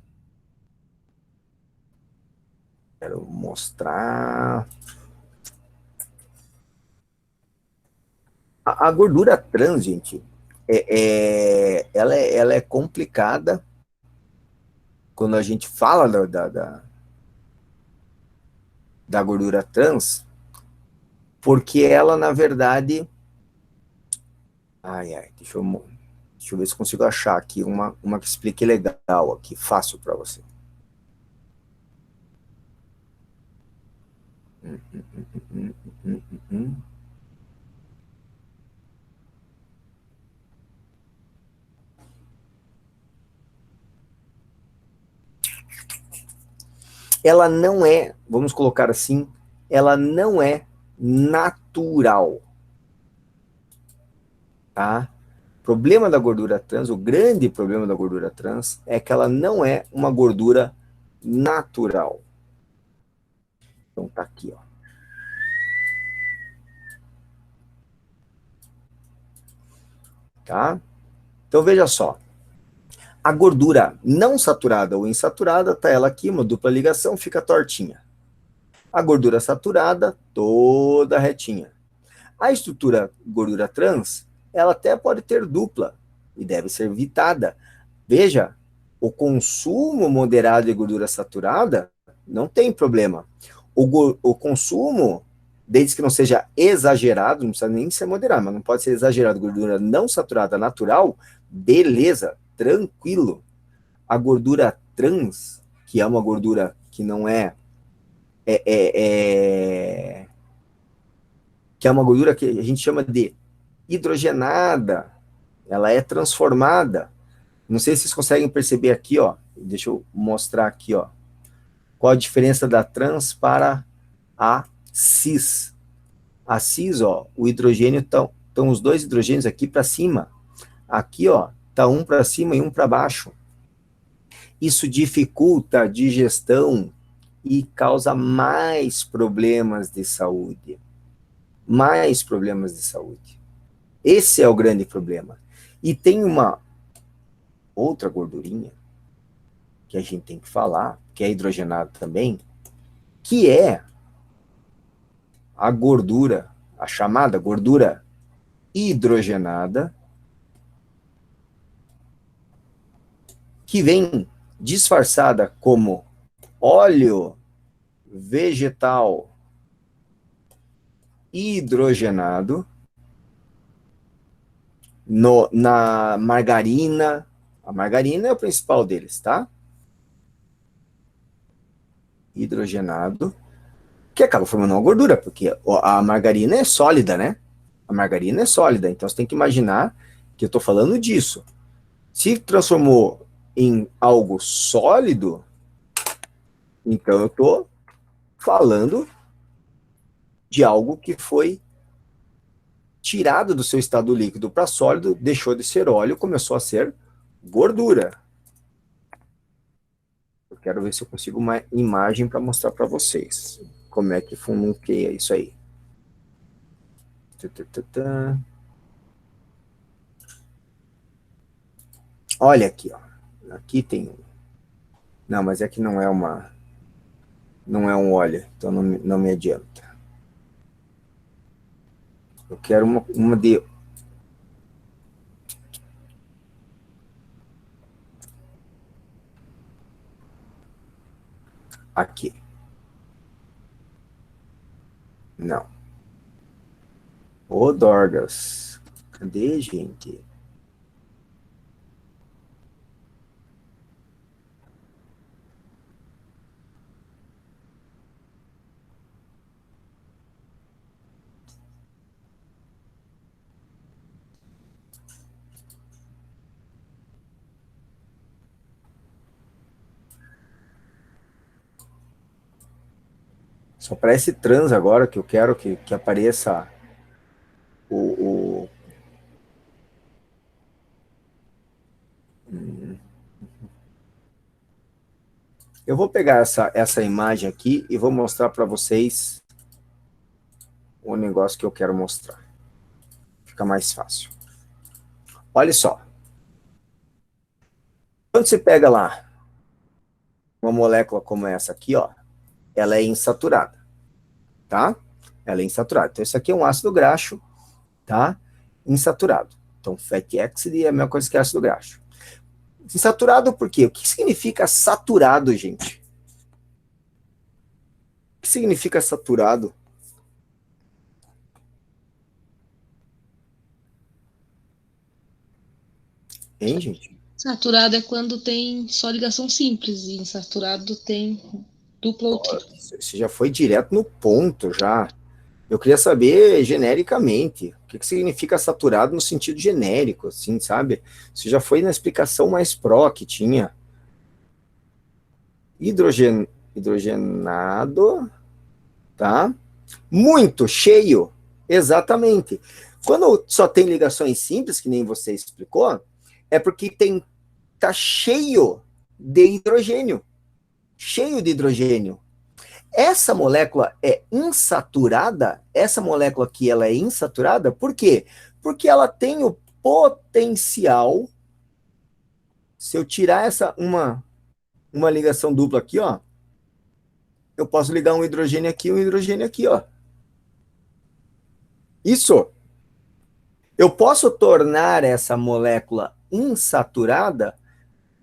Quero mostrar. A gordura trans, gente, ela é complicada quando a gente fala da gordura trans, porque ela, na verdade... deixa eu ver se consigo achar aqui uma que explique legal aqui, fácil para você. Ela não é, vamos colocar assim, ela não é natural. Tá? O problema da gordura trans, o grande problema da gordura trans, é que ela não é uma gordura natural. Então tá aqui, ó. tá? Então, veja só. A gordura não saturada ou insaturada, tá ela aqui, uma dupla ligação, fica tortinha. A gordura saturada, toda retinha. A estrutura gordura trans, ela até pode ter dupla e deve ser evitada. Veja, o consumo moderado de gordura saturada não tem problema. O consumo, desde que não seja exagerado, não precisa nem ser moderado, mas não pode ser exagerado, gordura não saturada natural, beleza, tranquilo. A gordura trans, que é uma gordura que não que é uma gordura que a gente chama de hidrogenada, ela é transformada. Não sei se vocês conseguem perceber aqui, ó. Deixa eu mostrar aqui, ó. Qual a diferença da trans para a cis? A cis, ó, o hidrogênio estão os dois hidrogênios aqui para cima. Aqui, ó, tá um para cima e um para baixo. Isso dificulta a digestão e causa mais problemas de saúde. Mais problemas de saúde. Esse é o grande problema. E tem uma outra gordurinha que a gente tem que falar, que é hidrogenada também, que é a gordura, a chamada gordura hidrogenada, que vem disfarçada como óleo vegetal hidrogenado na margarina. A margarina é o principal deles, tá? Hidrogenado, que acaba formando uma gordura, porque a margarina é sólida, né? A margarina é sólida, então você tem que imaginar que eu estou falando disso. Se transformou em algo sólido, então eu estou falando de algo que foi tirado do seu estado líquido para sólido, deixou de ser óleo, começou a ser gordura. Eu quero ver se eu consigo uma imagem para mostrar para vocês como é que funkeia isso aí. Olha aqui, ó. Aqui tem. Não, mas é que não é um óleo, então não me adianta. Eu quero uma de. Aqui. Não. Ô, Dorgas. Cadê, gente? Só parece trans agora, que eu quero que apareça o... Eu vou pegar essa imagem aqui e vou mostrar para vocês o negócio que eu quero mostrar. Fica mais fácil. Olha só. Quando você pega lá uma molécula como essa aqui, ó, ela é insaturada, tá? Ela é insaturada. Então, isso aqui é um ácido graxo, tá? Insaturado. Então, fatty acid é a mesma coisa que ácido graxo. Insaturado por quê? O que significa saturado, gente? O que significa saturado? Hein, gente? Saturado é quando tem só ligação simples, e insaturado tem dupla ou tripla. Você já foi direto no ponto, já. Eu queria saber genericamente o que significa saturado no sentido genérico, assim, sabe? Você já foi na explicação mais pró que tinha. Hidrogenado, tá? Muito cheio, exatamente. Quando só tem ligações simples, que nem você explicou, é porque tá cheio de hidrogênio. Cheio de hidrogênio. Essa molécula é insaturada, essa molécula aqui, ela é insaturada, por quê? Porque ela tem potencial, se eu tirar uma ligação dupla aqui, ó, eu posso ligar um hidrogênio aqui e um hidrogênio aqui, ó. Isso. Eu posso tornar essa molécula insaturada,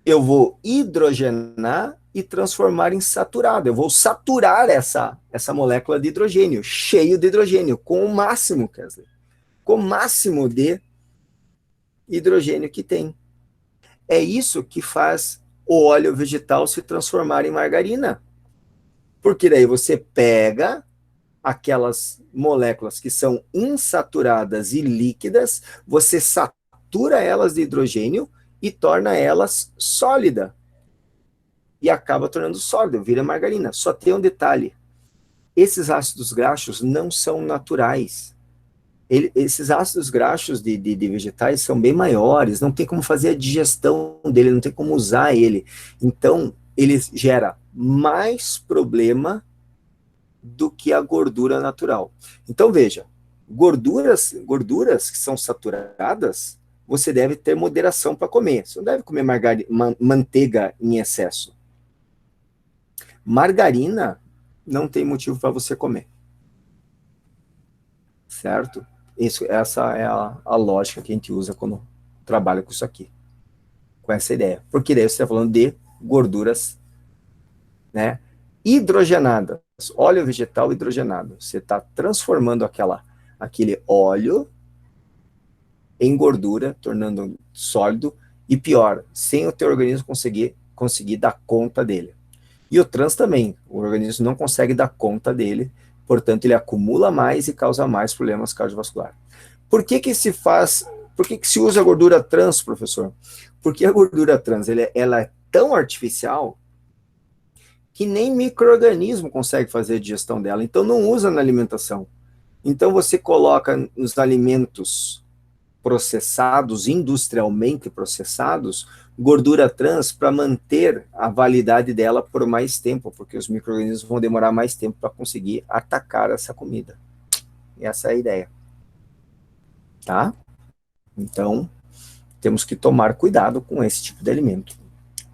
eu vou hidrogenar e transformar em saturada. Eu vou saturar essa molécula de hidrogênio, cheio de hidrogênio, com o máximo, Kessler, com o máximo de hidrogênio que tem. É isso que faz o óleo vegetal se transformar em margarina. Porque daí você pega aquelas moléculas que são insaturadas e líquidas, você satura elas de hidrogênio e torna elas sólida. E acaba tornando sólida, vira margarina. Só tem um detalhe: esses ácidos graxos não são naturais. Esses ácidos graxos de vegetais são bem maiores, não tem como fazer a digestão dele, não tem como usar ele. Então, ele gera mais problema do que a gordura natural. Então, veja, gorduras que são saturadas, você deve ter moderação para comer. Você não deve comer manteiga em excesso. Margarina não tem motivo para você comer. Certo? Essa é a lógica que a gente usa quando trabalha com isso aqui. Com essa ideia. Porque daí você está falando de gorduras, né, hidrogenadas. Óleo vegetal hidrogenado. Você está transformando aquele óleo em gordura, tornando sólido, e pior, sem o teu organismo conseguir dar conta dele. E o trans também, o organismo não consegue dar conta dele, portanto ele acumula mais e causa mais problemas cardiovasculares. Por que se usa a gordura trans, professor? Porque a gordura trans, ela é tão artificial que nem micro-organismo consegue fazer a digestão dela, então não usa na alimentação. Então você coloca nos alimentos processados, industrialmente processados, gordura trans para manter a validade dela por mais tempo, porque os micro-organismos vão demorar mais tempo para conseguir atacar essa comida. Essa é a ideia. Tá? Então, temos que tomar cuidado com esse tipo de alimento.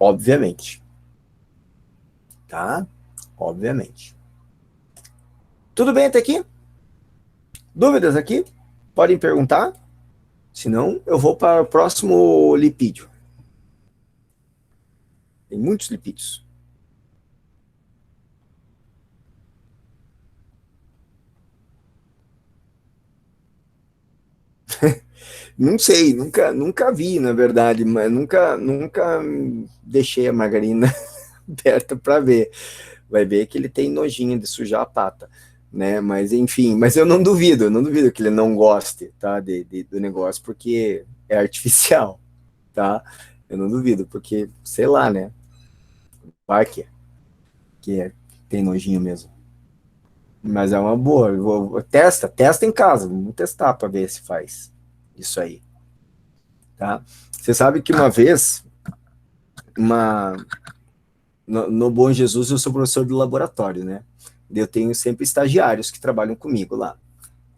Obviamente. Tá? Obviamente. Tudo bem até aqui? Dúvidas aqui? Podem perguntar? Senão, eu vou para o próximo lipídio. Tem muitos lipídios. Não sei, nunca vi, na verdade, mas nunca deixei a margarina aberta para ver. Vai ver que ele tem nojinho de sujar a pata, né? Mas enfim, mas eu não duvido que ele não goste, tá, do negócio, porque é artificial, tá? Eu não duvido, porque, sei lá, né? Vai tem nojinho mesmo. Mas é uma boa. Testa em casa, vamos testar para ver se faz isso aí, tá? Você sabe que uma vez, no Bom Jesus, eu sou professor do laboratório, né? Eu tenho sempre estagiários que trabalham comigo lá,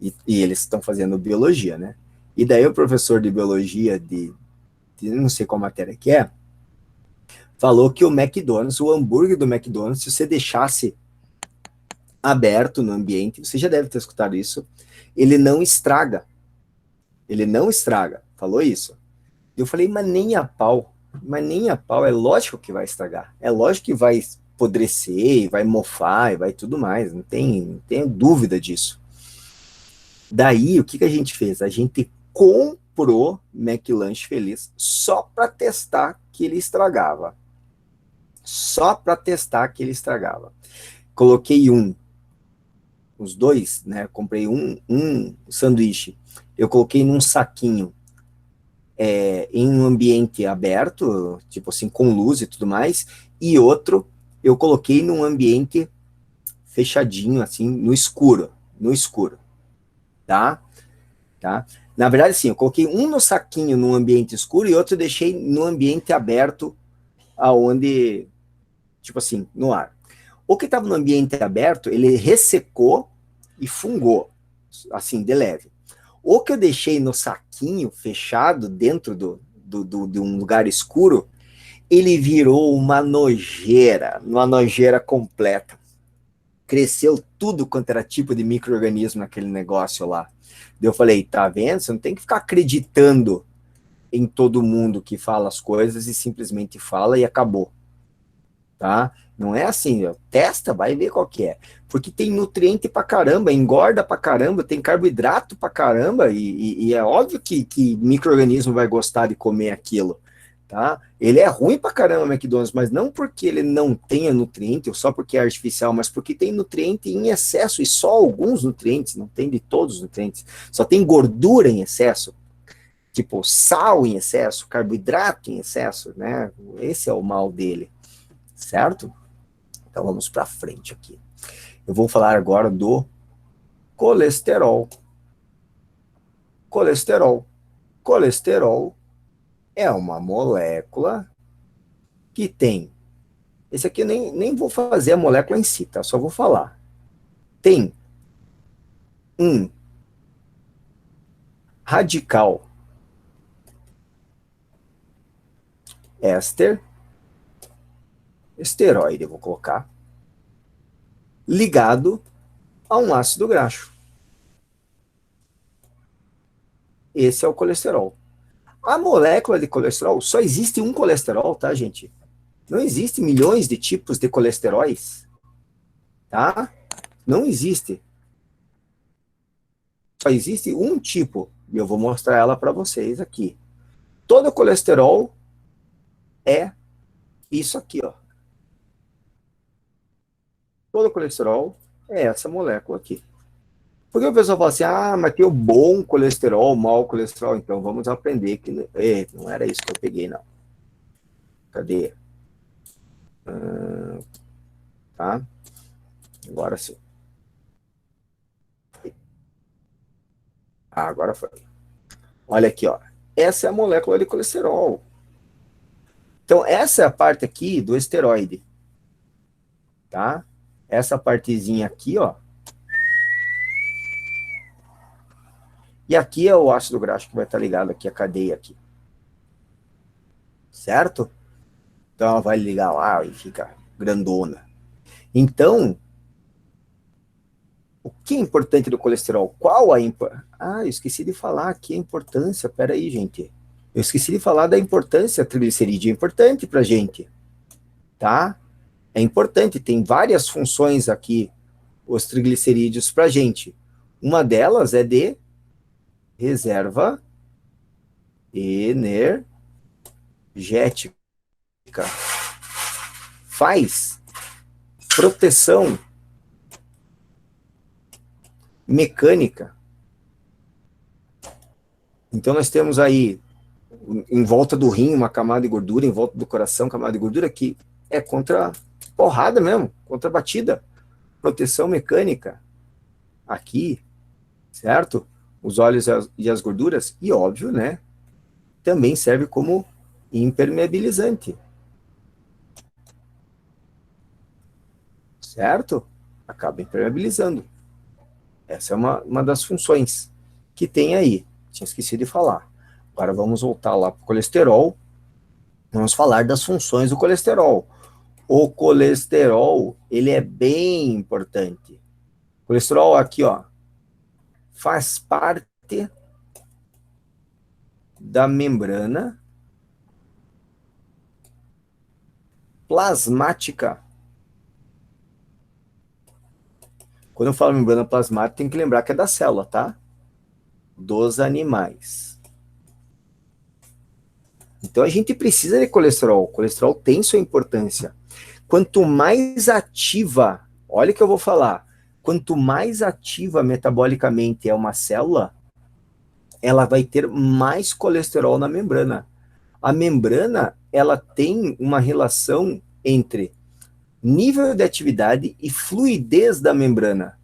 e eles estão fazendo biologia, né? E daí o professor de biologia de não sei qual matéria que é, falou que o McDonald's, o hambúrguer do McDonald's, se você deixasse aberto no ambiente, você já deve ter escutado isso, ele não estraga. Ele não estraga. Falou isso. Eu falei, mas nem a pau, é lógico que vai estragar. É lógico que vai apodrecer, vai mofar, e vai tudo mais. Não tenho dúvida disso. Daí, o que a gente fez? A gente comprou McLanche Feliz só para testar que ele estragava. Só para testar que ele estragava. Coloquei os dois, né? Comprei um sanduíche. Eu coloquei num saquinho em um ambiente aberto, tipo assim, com luz e tudo mais, e outro eu coloquei num ambiente fechadinho, assim, no escuro, tá? Na verdade, sim, eu coloquei um no saquinho num ambiente escuro e outro eu deixei no ambiente aberto, aonde, tipo assim, no ar. O que estava no ambiente aberto, ele ressecou e fungou, assim, de leve. O que eu deixei no saquinho fechado dentro de um lugar escuro, ele virou uma nojeira completa. Cresceu tudo quanto era tipo de micro-organismo naquele negócio lá. Eu falei, tá vendo? Você não tem que ficar acreditando em todo mundo que fala as coisas e simplesmente fala e acabou. Tá? Não é assim, ó. Testa, vai ver qual que é. Porque tem nutriente pra caramba, engorda pra caramba, tem carboidrato pra caramba, e é óbvio que micro-organismo vai gostar de comer aquilo. Tá? Ele é ruim pra caramba, o McDonald's, mas não porque ele não tenha nutriente, ou só porque é artificial, mas porque tem nutriente em excesso, e só alguns nutrientes, não tem de todos os nutrientes, só tem gordura em excesso, tipo sal em excesso, carboidrato em excesso, né? Esse é o mal dele, certo? Então vamos para frente aqui. Eu vou falar agora do colesterol. Colesterol é uma molécula que tem... Esse aqui eu nem vou fazer a molécula em si, tá? Só vou falar. Tem um radical éster, esteroide, eu vou colocar, ligado a um ácido graxo. Esse é o colesterol. A molécula de colesterol, só existe um colesterol, tá, gente? Não existe milhões de tipos de colesteróis, tá? Não existe. Só existe um tipo, e eu vou mostrar ela para vocês aqui. Todo colesterol é isso aqui, ó. Todo colesterol é essa molécula aqui. Porque o pessoal fala assim, ah, mas tem o bom colesterol, o mau colesterol, então vamos aprender que... não era isso que eu peguei, não. Cadê? Tá? Agora sim. Ah, agora foi. Olha aqui, ó. Essa é a molécula de colesterol. Então, essa é a parte aqui do esteroide. Tá? Essa partezinha aqui, ó. E aqui é o ácido graxo que vai estar ligado aqui, a cadeia aqui. Certo? Então, ela vai ligar lá e fica grandona. Então, o que é importante do colesterol? Qual a importância? Ah, eu esqueci de falar aqui a importância. Pera aí, gente. Eu esqueci de falar da importância. A triglicerídeo é importante pra gente. Tá? É importante. Tem várias funções aqui, os triglicerídeos pra gente. Uma delas é de reserva energética. Faz proteção mecânica. Então nós temos aí em volta do rim uma camada de gordura, em volta do coração camada de gordura, que é contra porrada mesmo, contra batida. Proteção mecânica aqui, certo? Os óleos e as gorduras, e óbvio, né? Também serve como impermeabilizante. Certo? Acaba impermeabilizando. Essa é uma das funções que tem aí. Tinha esquecido de falar. Agora vamos voltar lá para o colesterol. Vamos falar das funções do colesterol. O colesterol, ele é bem importante. O colesterol aqui, ó, faz parte da membrana plasmática. Quando eu falo membrana plasmática, tem que lembrar que é da célula, tá? Dos animais. Então a gente precisa de colesterol. O colesterol tem sua importância. Quanto mais ativa, olha o que eu vou falar, quanto mais ativa metabolicamente é uma célula, ela vai ter mais colesterol na membrana. A membrana, ela tem uma relação entre nível de atividade e fluidez da membrana.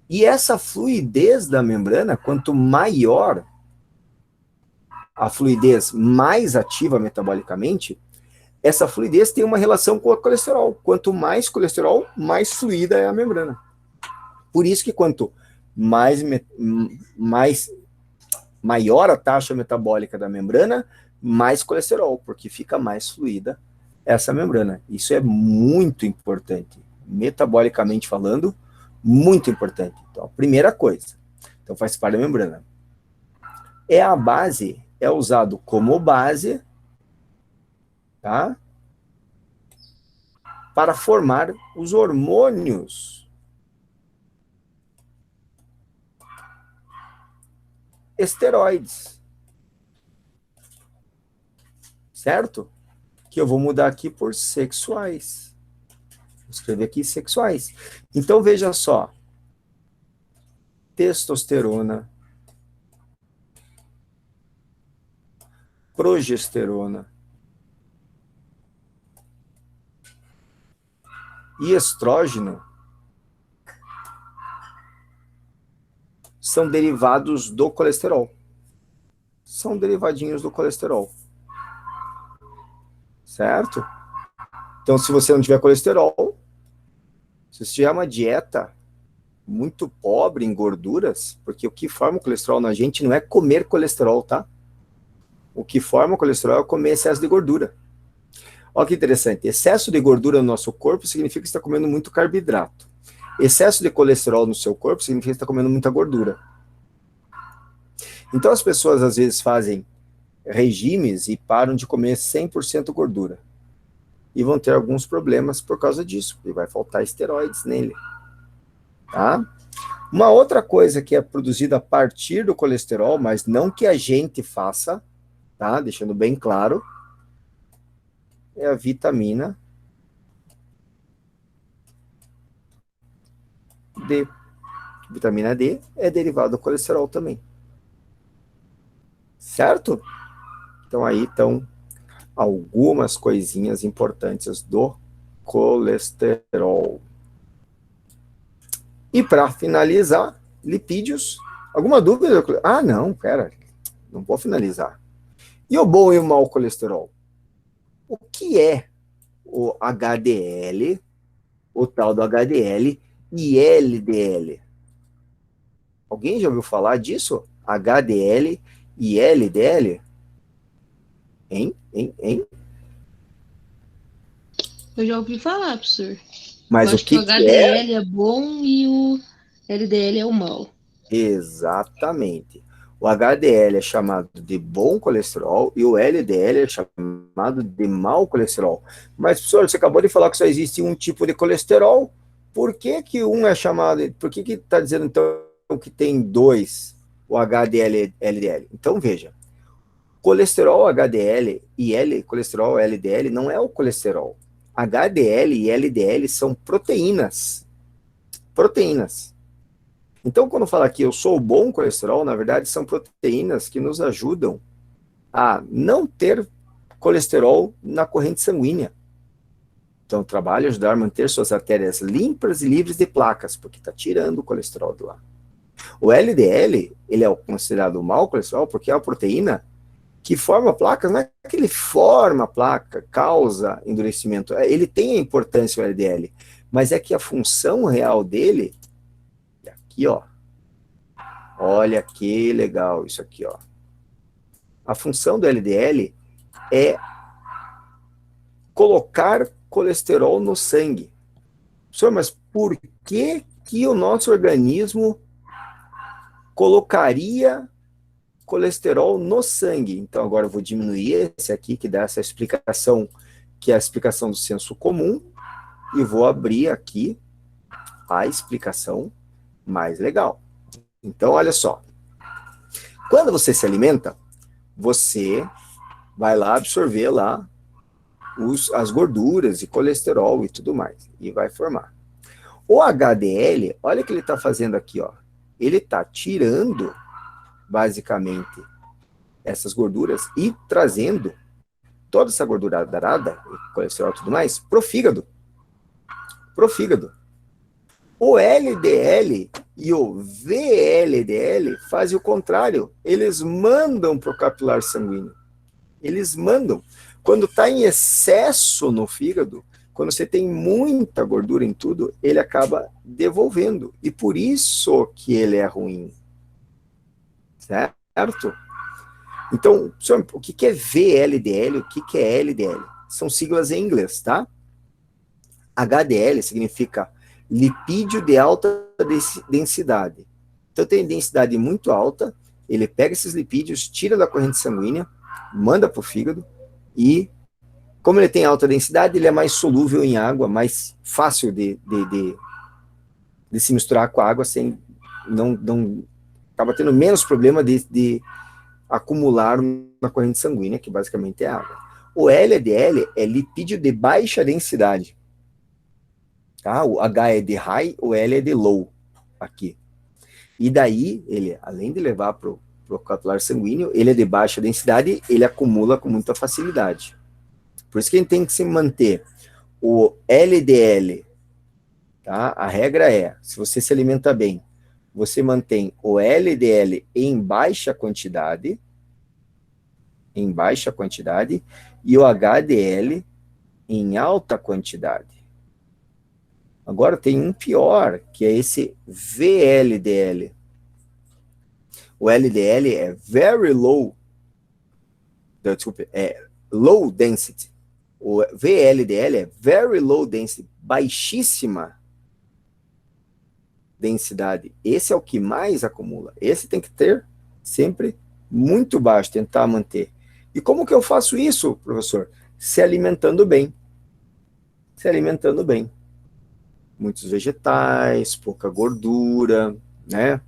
E essa fluidez da membrana, quanto maior a fluidez, mais ativa metabolicamente, essa fluidez tem uma relação com o colesterol. Quanto mais colesterol, mais fluida é a membrana. Por isso que quanto mais maior a taxa metabólica da membrana, mais colesterol, porque fica mais fluida essa membrana. Isso é muito importante, metabolicamente falando, muito importante. Então, a primeira coisa, então faz parte da membrana. É a base, é usado como base, tá? Para formar os hormônios esteroides, certo? Que eu vou mudar aqui por sexuais. Vou escrever aqui sexuais. Então, veja só. Testosterona, progesterona e estrógeno são derivados do colesterol. São derivadinhos do colesterol. Certo? Então, se você não tiver colesterol, se você tiver uma dieta muito pobre em gorduras, porque o que forma o colesterol na gente não é comer colesterol, tá? O que forma o colesterol é comer excesso de gordura. Olha que interessante, excesso de gordura no nosso corpo significa que você está comendo muito carboidrato. Excesso de colesterol no seu corpo significa que você está comendo muita gordura. Então as pessoas às vezes fazem regimes e param de comer 100% gordura. E vão ter alguns problemas por causa disso, porque vai faltar esteroides nele. Tá? Uma outra coisa que é produzida a partir do colesterol, mas não que a gente faça, tá? Deixando bem claro, é a vitamina D. Vitamina D é derivada do colesterol também. Certo? Então aí estão algumas coisinhas importantes do colesterol. E para finalizar, lipídios. Alguma dúvida? Ah, não, pera, não vou finalizar. E o bom e o mau colesterol? O que é o HDL, o tal do HDL e LDL? Alguém já ouviu falar disso? HDL e LDL? Hein? Eu já ouvi falar, professor. Mas eu o acho que o que HDL é bom e o LDL é o mau. Exatamente. O HDL é chamado de bom colesterol e o LDL é chamado de mau colesterol. Mas, professor, você acabou de falar que só existe um tipo de colesterol. Por que que um é chamado... Por que que está dizendo, então, que tem dois, o HDL e LDL? Então, veja. Colesterol HDL e colesterol LDL não é o colesterol. HDL e LDL são proteínas. Proteínas. Então, quando fala que eu sou o bom colesterol, na verdade, são proteínas que nos ajudam a não ter colesterol na corrente sanguínea. Então, o trabalho é ajudar a manter suas artérias limpas e livres de placas, porque está tirando o colesterol de lá. O LDL, ele é considerado o mau colesterol porque é a proteína que forma placas, não é que ele forma a placa, causa endurecimento. Ele tem a importância, o LDL, mas é que a função real dele... Aqui, ó. Olha que legal isso aqui, ó. A função do LDL é colocar colesterol no sangue. Senhor, mas por que que o nosso organismo colocaria colesterol no sangue? Então, agora eu vou diminuir esse aqui, que dá essa explicação, que é a explicação do senso comum, e vou abrir aqui a explicação mais legal. Então, olha só. Quando você se alimenta, você vai lá absorver lá as gorduras e colesterol e tudo mais, e vai formar. O HDL, olha o que ele está fazendo aqui, ó. Ele está tirando, basicamente, essas gorduras e trazendo toda essa gordura darada, colesterol e tudo mais, pro fígado. Pro fígado. O LDL e o VLDL fazem o contrário. Eles mandam para o capilar sanguíneo. Eles mandam. Quando está em excesso no fígado, Quando você tem muita gordura em tudo, ele acaba devolvendo. E por isso que ele é ruim. Certo? Então, o que é VLDL? O que é LDL? São siglas em inglês, tá? HDL significa lipídio de alta densidade. Então, tem densidade muito alta, ele pega esses lipídios, tira da corrente sanguínea, manda para o fígado e, como ele tem alta densidade, ele é mais solúvel em água, mais fácil de se misturar com a água, sem não acaba tendo menos problema de acumular na corrente sanguínea, que basicamente é água. O LDL é lipídio de baixa densidade. Tá? O H é de high, o L é de low, aqui. E daí, ele, além de levar para o capilar sanguíneo, ele é de baixa densidade, ele acumula com muita facilidade. Por isso que a gente tem que se manter o LDL, tá? A regra é, se você se alimenta bem, você mantém o LDL em baixa quantidade, e o HDL em alta quantidade. Agora tem um pior, que é esse VLDL. O LDL é very low, desculpe, é low density. O VLDL é very low density, baixíssima densidade. Esse é o que mais acumula. Esse tem que ter sempre muito baixo, tentar manter. E como que eu faço isso, professor? Se alimentando bem. Se alimentando bem. Muitos vegetais, pouca gordura, né?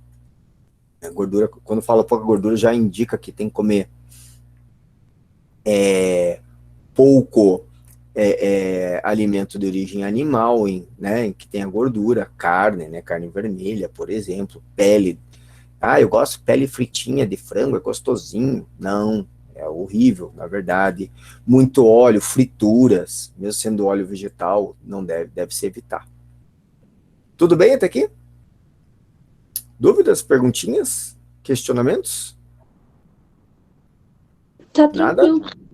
A gordura, quando fala pouca gordura, já indica que tem que comer pouco alimento de origem animal, né, que tenha gordura, carne, né, carne vermelha, por exemplo, pele. Ah, eu gosto de pele fritinha de frango, é gostosinho. Não, é horrível, na verdade. Muito óleo, frituras, mesmo sendo óleo vegetal, não deve-se evitar. Tudo bem até aqui? Dúvidas, perguntinhas, questionamentos? Tá Nada? tranquilo.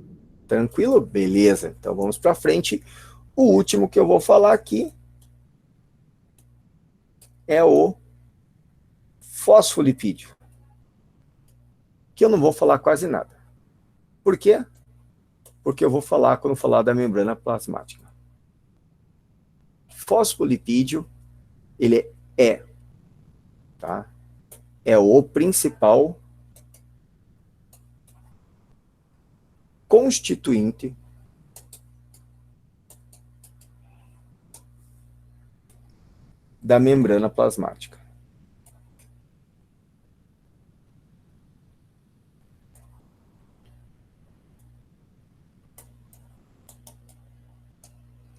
Tranquilo? Beleza, então vamos para frente. O último que eu vou falar aqui é o fosfolipídio, que eu não vou falar quase nada. Por quê? Porque eu vou falar quando falar da membrana plasmática. Fosfolipídio, ele tá? É o principal constituinte da membrana plasmática.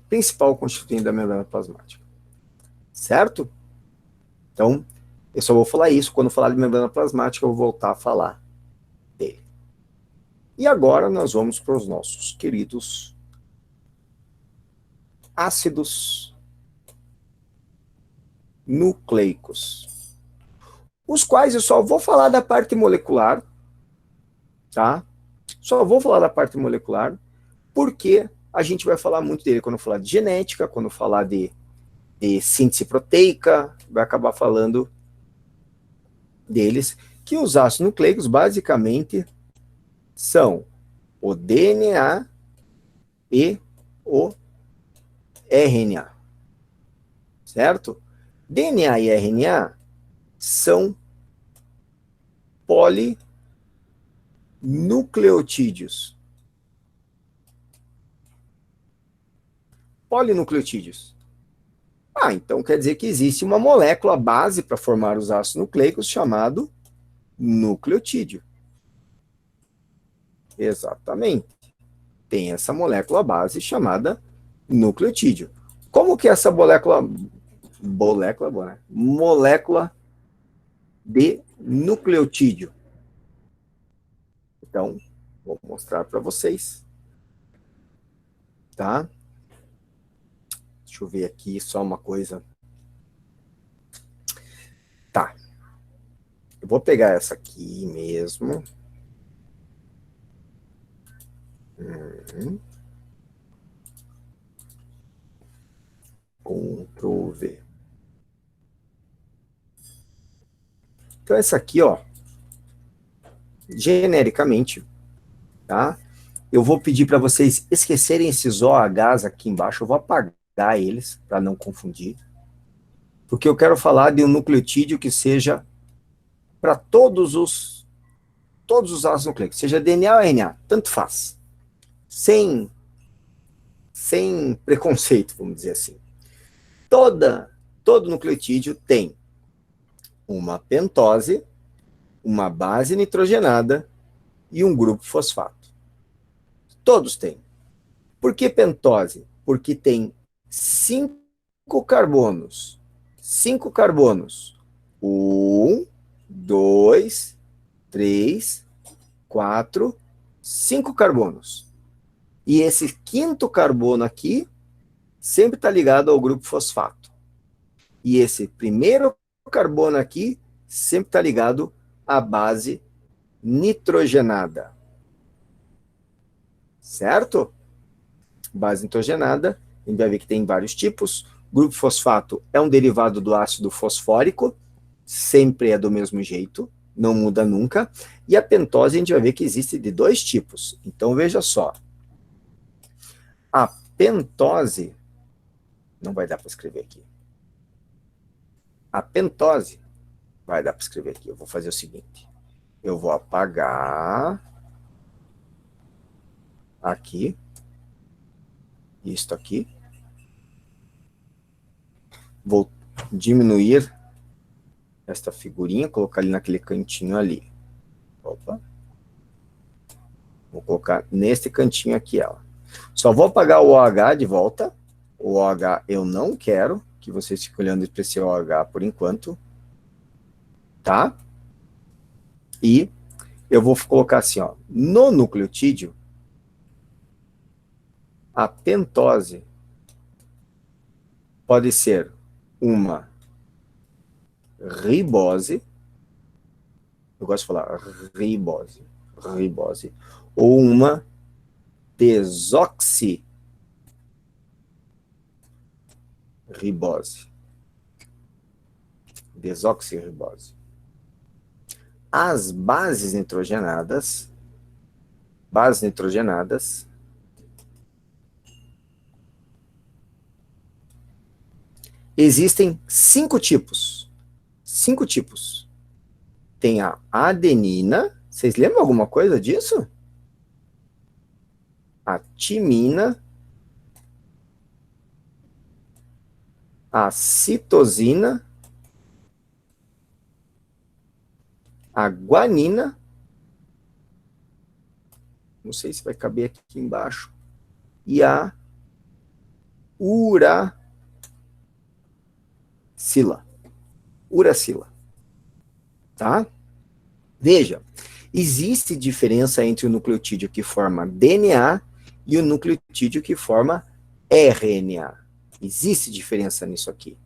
Principal constituinte da membrana plasmática. Certo? Então, eu só vou falar isso. Quando falar de membrana plasmática, eu vou voltar a falar dele. E agora nós vamos para os nossos queridos ácidos nucleicos, os quais eu só vou falar da parte molecular, tá? Só vou falar da parte molecular, porque a gente vai falar muito dele quando falar de genética, quando falar de síntese proteica, vai acabar falando deles, que os ácidos nucleicos basicamente são o DNA e o RNA, certo? DNA e RNA são polinucleotídeos. Polinucleotídeos. Ah, então quer dizer que existe uma molécula base para formar os ácidos nucleicos chamado nucleotídeo. Exatamente. Tem essa molécula base chamada nucleotídeo. Como que é essa molécula de nucleotídeo? Então, vou mostrar para vocês. Tá? Deixa eu ver aqui só uma coisa. Tá. Eu vou pegar essa aqui mesmo. Ctrl V. Então, essa aqui, ó, genericamente, tá? Eu vou pedir para vocês esquecerem esses OHs aqui embaixo, eu vou apagar eles, para não confundir, porque eu quero falar de um nucleotídeo que seja para todos os ácidos nucleicos, seja DNA ou RNA, tanto faz, sem preconceito, vamos dizer assim. Todo nucleotídeo tem uma pentose, uma base nitrogenada e um grupo fosfato. Todos têm. Por que pentose? Porque tem 5 carbonos. 5 carbonos. 1, 2, 3, 4, 5 carbonos. E esse quinto carbono aqui sempre está ligado ao grupo fosfato. E esse primeiro carbono aqui sempre está ligado à base nitrogenada. Certo? Base nitrogenada, a gente vai ver que tem vários tipos. Grupo fosfato é um derivado do ácido fosfórico, sempre é do mesmo jeito, não muda nunca. E a pentose a gente vai ver que existe de 2 tipos. Então veja só. A pentose, não vai dar para escrever aqui. A pentose, vai dar para escrever aqui. Eu vou fazer o seguinte. Eu vou apagar aqui, isto aqui. Vou diminuir esta figurinha, colocar ali naquele cantinho ali. Opa. Vou colocar neste cantinho aqui ela. Só vou apagar o OH de volta. O OH eu não quero que vocês fiquem olhando para esse OH por enquanto. Tá? E eu vou colocar assim, ó. No nucleotídeo, a pentose pode ser uma ribose, eu gosto de falar ribose, ou uma desoxirribose. Desoxirribose. As bases nitrogenadas, existem 5 tipos. 5 tipos. Tem a adenina. Vocês lembram alguma coisa disso? A timina. A citosina. A guanina. Não sei se vai caber aqui embaixo. E a uracila. Uracila. Tá? Veja, existe diferença entre o nucleotídeo que forma DNA e o nucleotídeo que forma RNA. Existe diferença nisso aqui.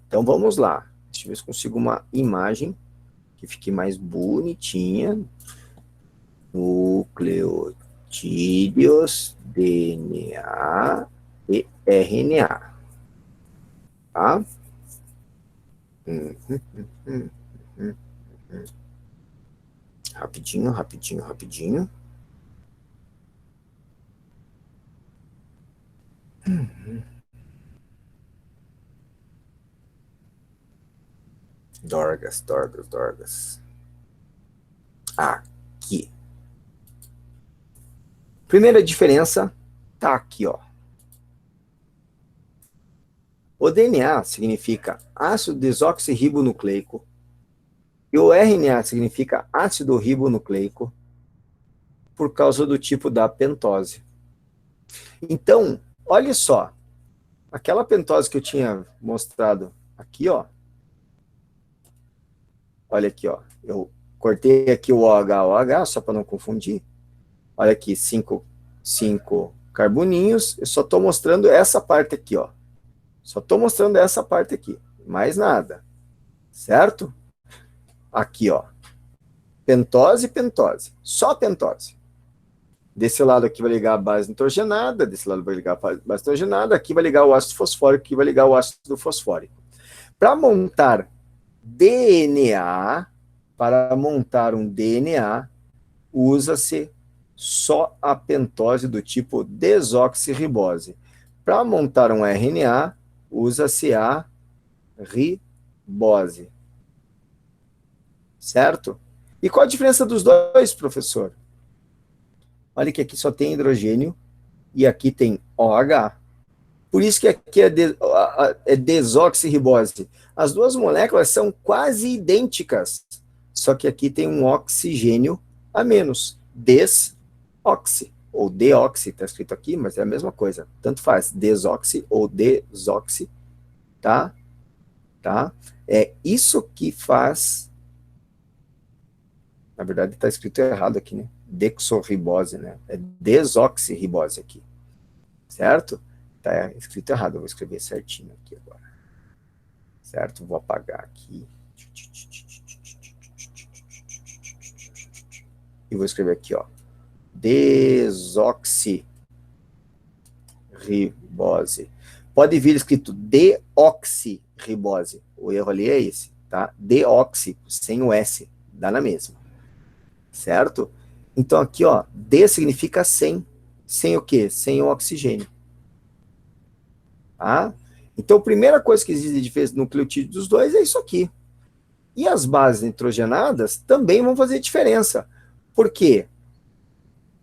Então vamos lá. Deixa eu ver se consigo uma imagem que fique mais bonitinha. Nucleotídeos, DNA e RNA. Tá? Rapidinho. Dorgas. Aqui. Primeira diferença tá aqui, ó. O DNA significa ácido desoxirribonucleico e o RNA significa ácido ribonucleico por causa do tipo da pentose. Então, olha só, aquela pentose que eu tinha mostrado aqui, ó. Olha aqui, ó. Eu cortei aqui o OH, só para não confundir. Olha aqui, 5 carboninhos. Eu só estou mostrando essa parte aqui, ó. Só estou mostrando essa parte aqui. Mais nada. Certo? Aqui, ó. Pentose. Só pentose. Desse lado aqui vai ligar a base nitrogenada, desse lado vai ligar a base nitrogenada, aqui vai ligar o ácido fosfórico, aqui vai ligar o ácido fosfórico. Para montar DNA, usa-se só a pentose do tipo desoxirribose. Para montar um RNA, usa-se a ribose. Certo? E qual a diferença dos dois, professor? Olha que aqui só tem hidrogênio e aqui tem OH. Por isso que aqui é desoxirribose. As duas moléculas são quase idênticas, só que aqui tem um oxigênio a menos. Desoxi, ou deoxi, está escrito aqui, mas é a mesma coisa. Tanto faz, desoxi ou desoxi, tá? Tá? É isso que faz... Na verdade, está escrito errado aqui, né? Dexorribose, né? É desoxirribose aqui. Certo? Está escrito errado, eu vou escrever certinho aqui agora. Certo? Vou apagar aqui. E vou escrever aqui, ó. Desoxirribose. Pode vir escrito deoxirribose. O erro ali é esse, tá? Deoxi, sem o S, dá na mesma. Certo? Então aqui, ó, D significa sem. Sem o quê? Sem o oxigênio. Tá? Então a primeira coisa que existe de diferença no nucleotídeo dos dois é isso aqui. E as bases nitrogenadas também vão fazer diferença. Por quê?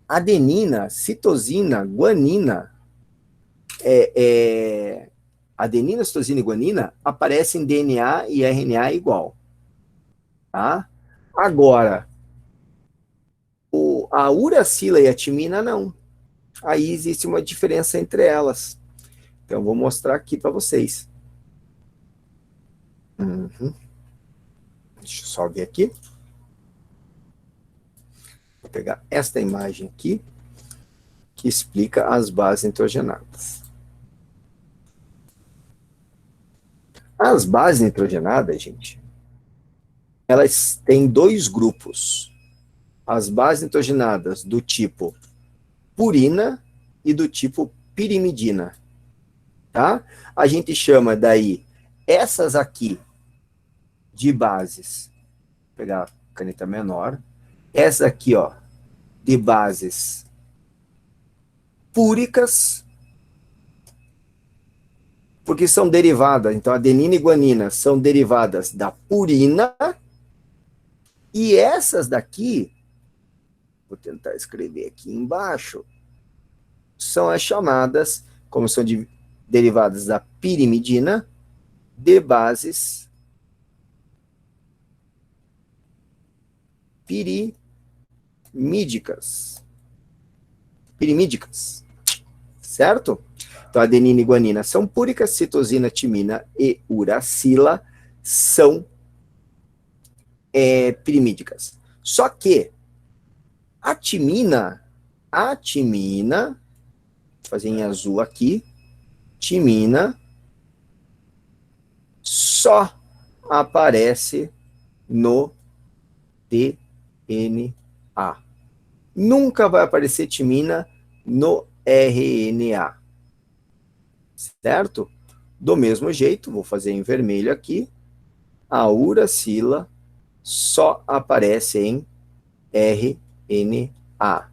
Adenina, citosina, guanina, adenina, citosina e guanina aparecem em DNA e RNA igual. Tá? Agora, a uracila e a timina não. Aí existe uma diferença entre elas. Então, eu vou mostrar aqui para vocês. Deixa eu só ver aqui. Vou pegar esta imagem aqui, que explica as bases nitrogenadas. As bases nitrogenadas, gente, elas têm dois grupos. As bases nitrogenadas do tipo purina e do tipo pirimidina. Tá? A gente chama daí essas aqui de bases, vou pegar a caneta menor, essa aqui, ó, de bases púricas, porque são derivadas, então adenina e guanina são derivadas da purina, e essas daqui, vou tentar escrever aqui embaixo, são as chamadas, como são derivadas da pirimidina, de bases pirimídicas. Certo? Então, adenina e guanina são púricas, citosina, timina e uracila são pirimídicas. Só que a timina, vou fazer em azul aqui, timina só aparece no DNA. Nunca vai aparecer timina no RNA. Certo? Do mesmo jeito, vou fazer em vermelho aqui, a uracila só aparece em RNA,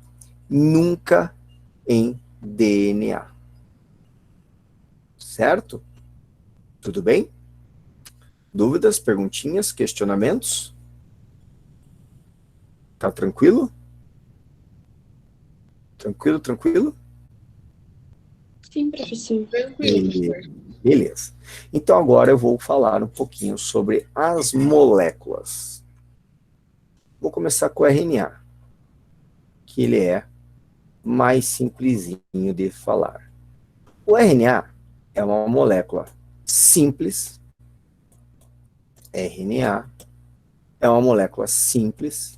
nunca em DNA. Certo? Tudo bem? Dúvidas, perguntinhas, questionamentos? Tá tranquilo? Tranquilo? Sim, professor. Beleza. Então agora eu vou falar um pouquinho sobre as moléculas. Vou começar com o RNA, que ele é mais simplesinho de falar. O RNA é uma molécula simples. RNA é uma molécula simples,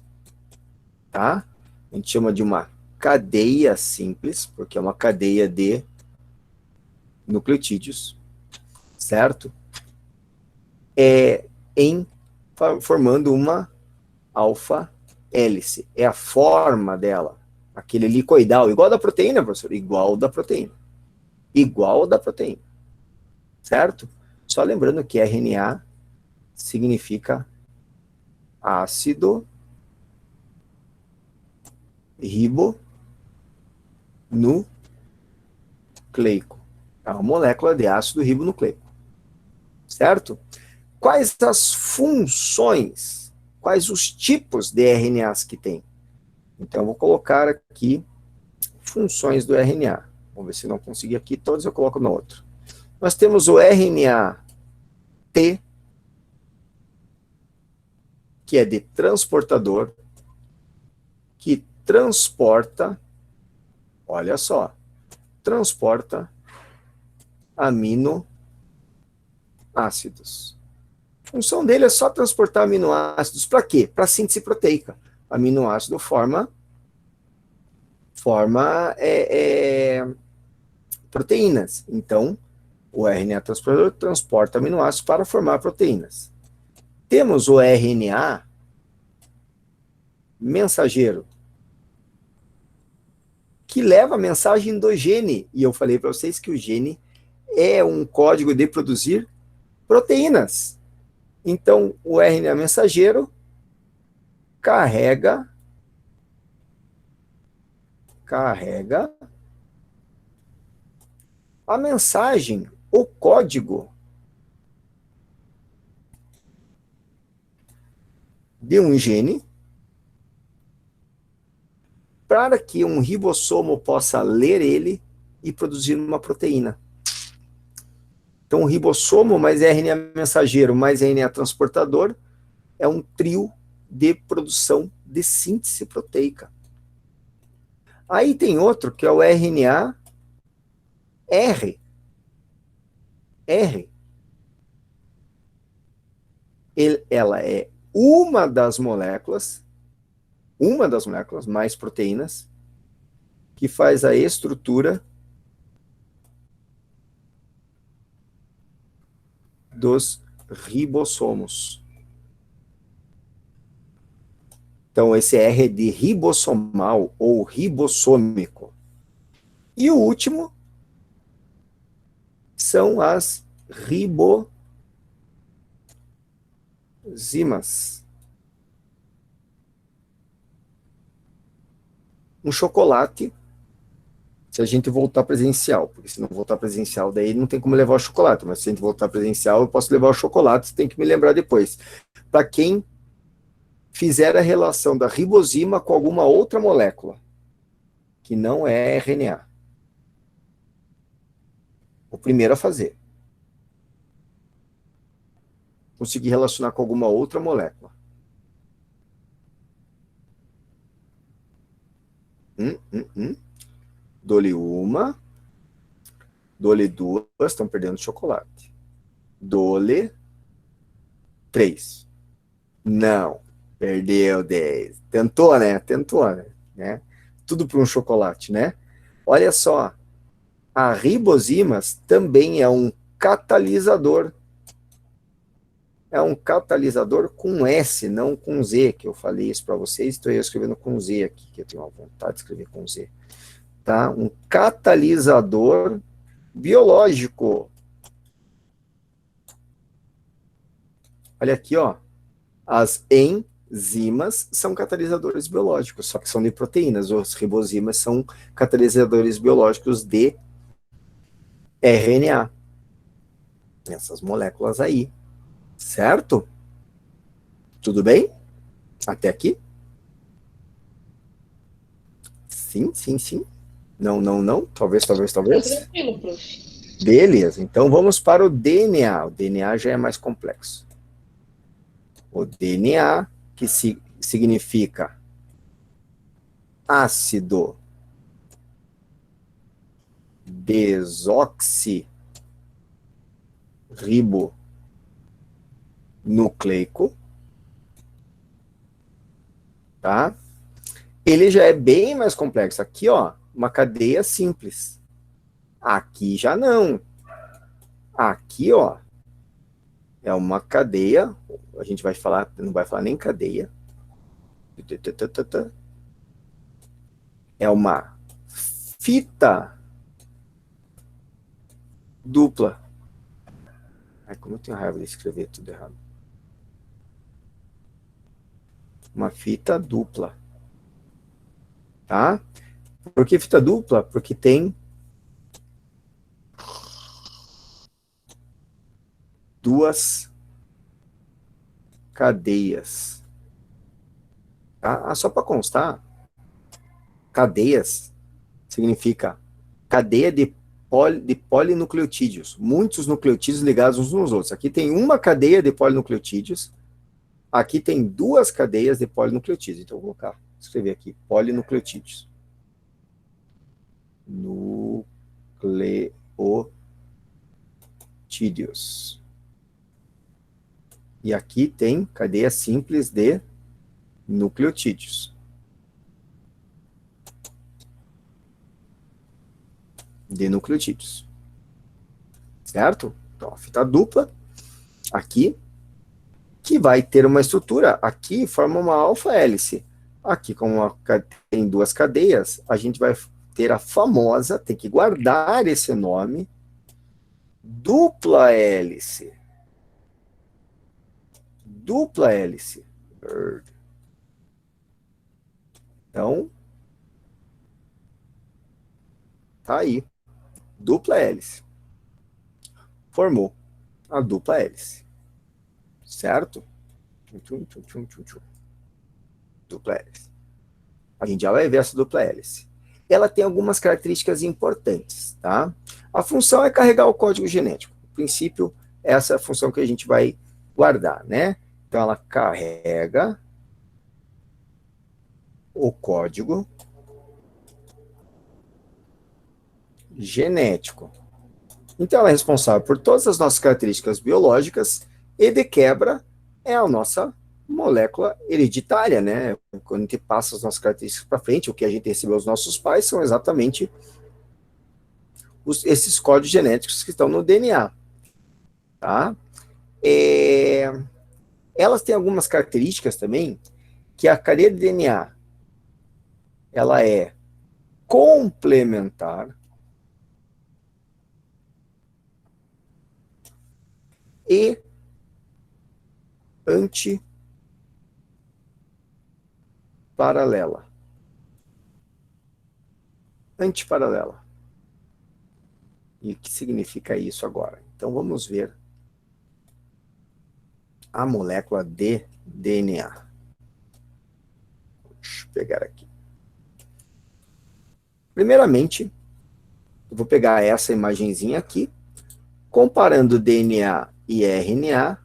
tá? A gente chama de uma cadeia simples, porque é uma cadeia de nucleotídeos, certo? Formando uma alfa-hélice. É a forma dela, Aquele helicoidal, igual da proteína, professor? Igual da proteína. Igual da proteína. Certo? Só lembrando que RNA significa ácido ribonucleico. É uma molécula de ácido ribonucleico. Certo? Quais as funções, quais os tipos de RNAs que tem? Então, eu vou colocar aqui funções do RNA. Vamos ver se não conseguir aqui todos, eu coloco no outro. Nós temos o RNA-T, que é de transportador, que transporta, olha só, transporta aminoácidos. A função dele é só transportar aminoácidos. Para quê? Para síntese proteica. Aminoácido forma proteínas. Então, o RNA transportador transporta aminoácidos para formar proteínas. Temos o RNA mensageiro, que leva a mensagem do gene. E eu falei para vocês que o gene é um código de produzir proteínas. Então, o RNA mensageiro carrega a mensagem, o código de um gene para que um ribossomo possa ler ele e produzir uma proteína. Então, o ribossomo mais RNA mensageiro mais RNA transportador é um trio de produção de síntese proteica. Aí tem outro que é o RNA R. Ela é uma das moléculas mais proteínas, que faz a estrutura dos ribossomos. Então, esse R é de ribossomal ou ribossômico. E o último são as ribozimas. Um chocolate, se a gente voltar presencial, porque se não voltar presencial, daí não tem como levar o chocolate, mas se a gente voltar presencial, eu posso levar o chocolate, você tem que me lembrar depois. Para quem fizer a relação da ribosima com alguma outra molécula, que não é RNA. O primeiro a fazer. Conseguir relacionar com alguma outra molécula. Dou-lhe uma. Dou-lhe duas. Estão perdendo chocolate. Dou-lhe 3. Não. Perdeu 10. Tentou, né? Né? Tudo para um chocolate, né? Olha só. A ribosimas também é um catalisador. É um catalisador com S, não com Z, que eu falei isso para vocês. Estou escrevendo com Z aqui, que eu tenho uma vontade de escrever com Z. Tá? Um catalisador biológico. Olha aqui, ó. As enzimas são catalisadores biológicos, só que são de proteínas. Os ribosimas são catalisadores biológicos de RNA. Essas moléculas aí. Certo? Tudo bem? Até aqui? Sim. Não. Talvez. Tranquilo, prof. Beleza. Então vamos para o DNA. O DNA já é mais complexo. O DNA, que significa ácido desoxirribonucleico, tá? Ele já é bem mais complexo. Aqui, ó, uma cadeia simples. Aqui já não. Aqui, ó, é uma cadeia. A gente vai falar, não vai falar nem cadeia. É uma fita dupla. Ai, como eu tenho raiva de escrever tudo errado. Uma fita dupla. Tá? Por que fita dupla? Porque tem duas cadeias. Tá? Só para constar, cadeias significa cadeia de polinucleotídeos. Muitos nucleotídeos ligados uns nos outros. Aqui tem uma cadeia de polinucleotídeos. Aqui tem duas cadeias de polinucleotídeos. Então, eu vou colocar, escrever aqui, polinucleotídeos. Nucleotídeos. E aqui tem cadeia simples de nucleotídeos. Certo? Então, a fita dupla, aqui, que vai ter uma estrutura, aqui forma uma alfa-hélice. Aqui, como tem duas cadeias, a gente vai ter a famosa, tem que guardar esse nome, dupla hélice. Dupla hélice. Então, tá aí. Dupla hélice. Formou a dupla hélice. Certo? Dupla hélice. A gente já vai ver essa dupla hélice. Ela tem algumas características importantes, tá? A função é carregar o código genético. No princípio, essa é a função que a gente vai guardar, né? Então, ela carrega o código genético. Então, ela é responsável por todas as nossas características biológicas e, de quebra, é a nossa molécula hereditária, né? Quando a gente passa as nossas características para frente, o que a gente recebeu dos nossos pais são exatamente esses códigos genéticos que estão no DNA. Tá? Elas têm algumas características também, que a cadeia de DNA, ela é complementar e antiparalela. Antiparalela. E o que significa isso agora? Então vamos ver a molécula de DNA. Deixa eu pegar aqui. Primeiramente, eu vou pegar essa imagenzinha aqui, comparando DNA e RNA,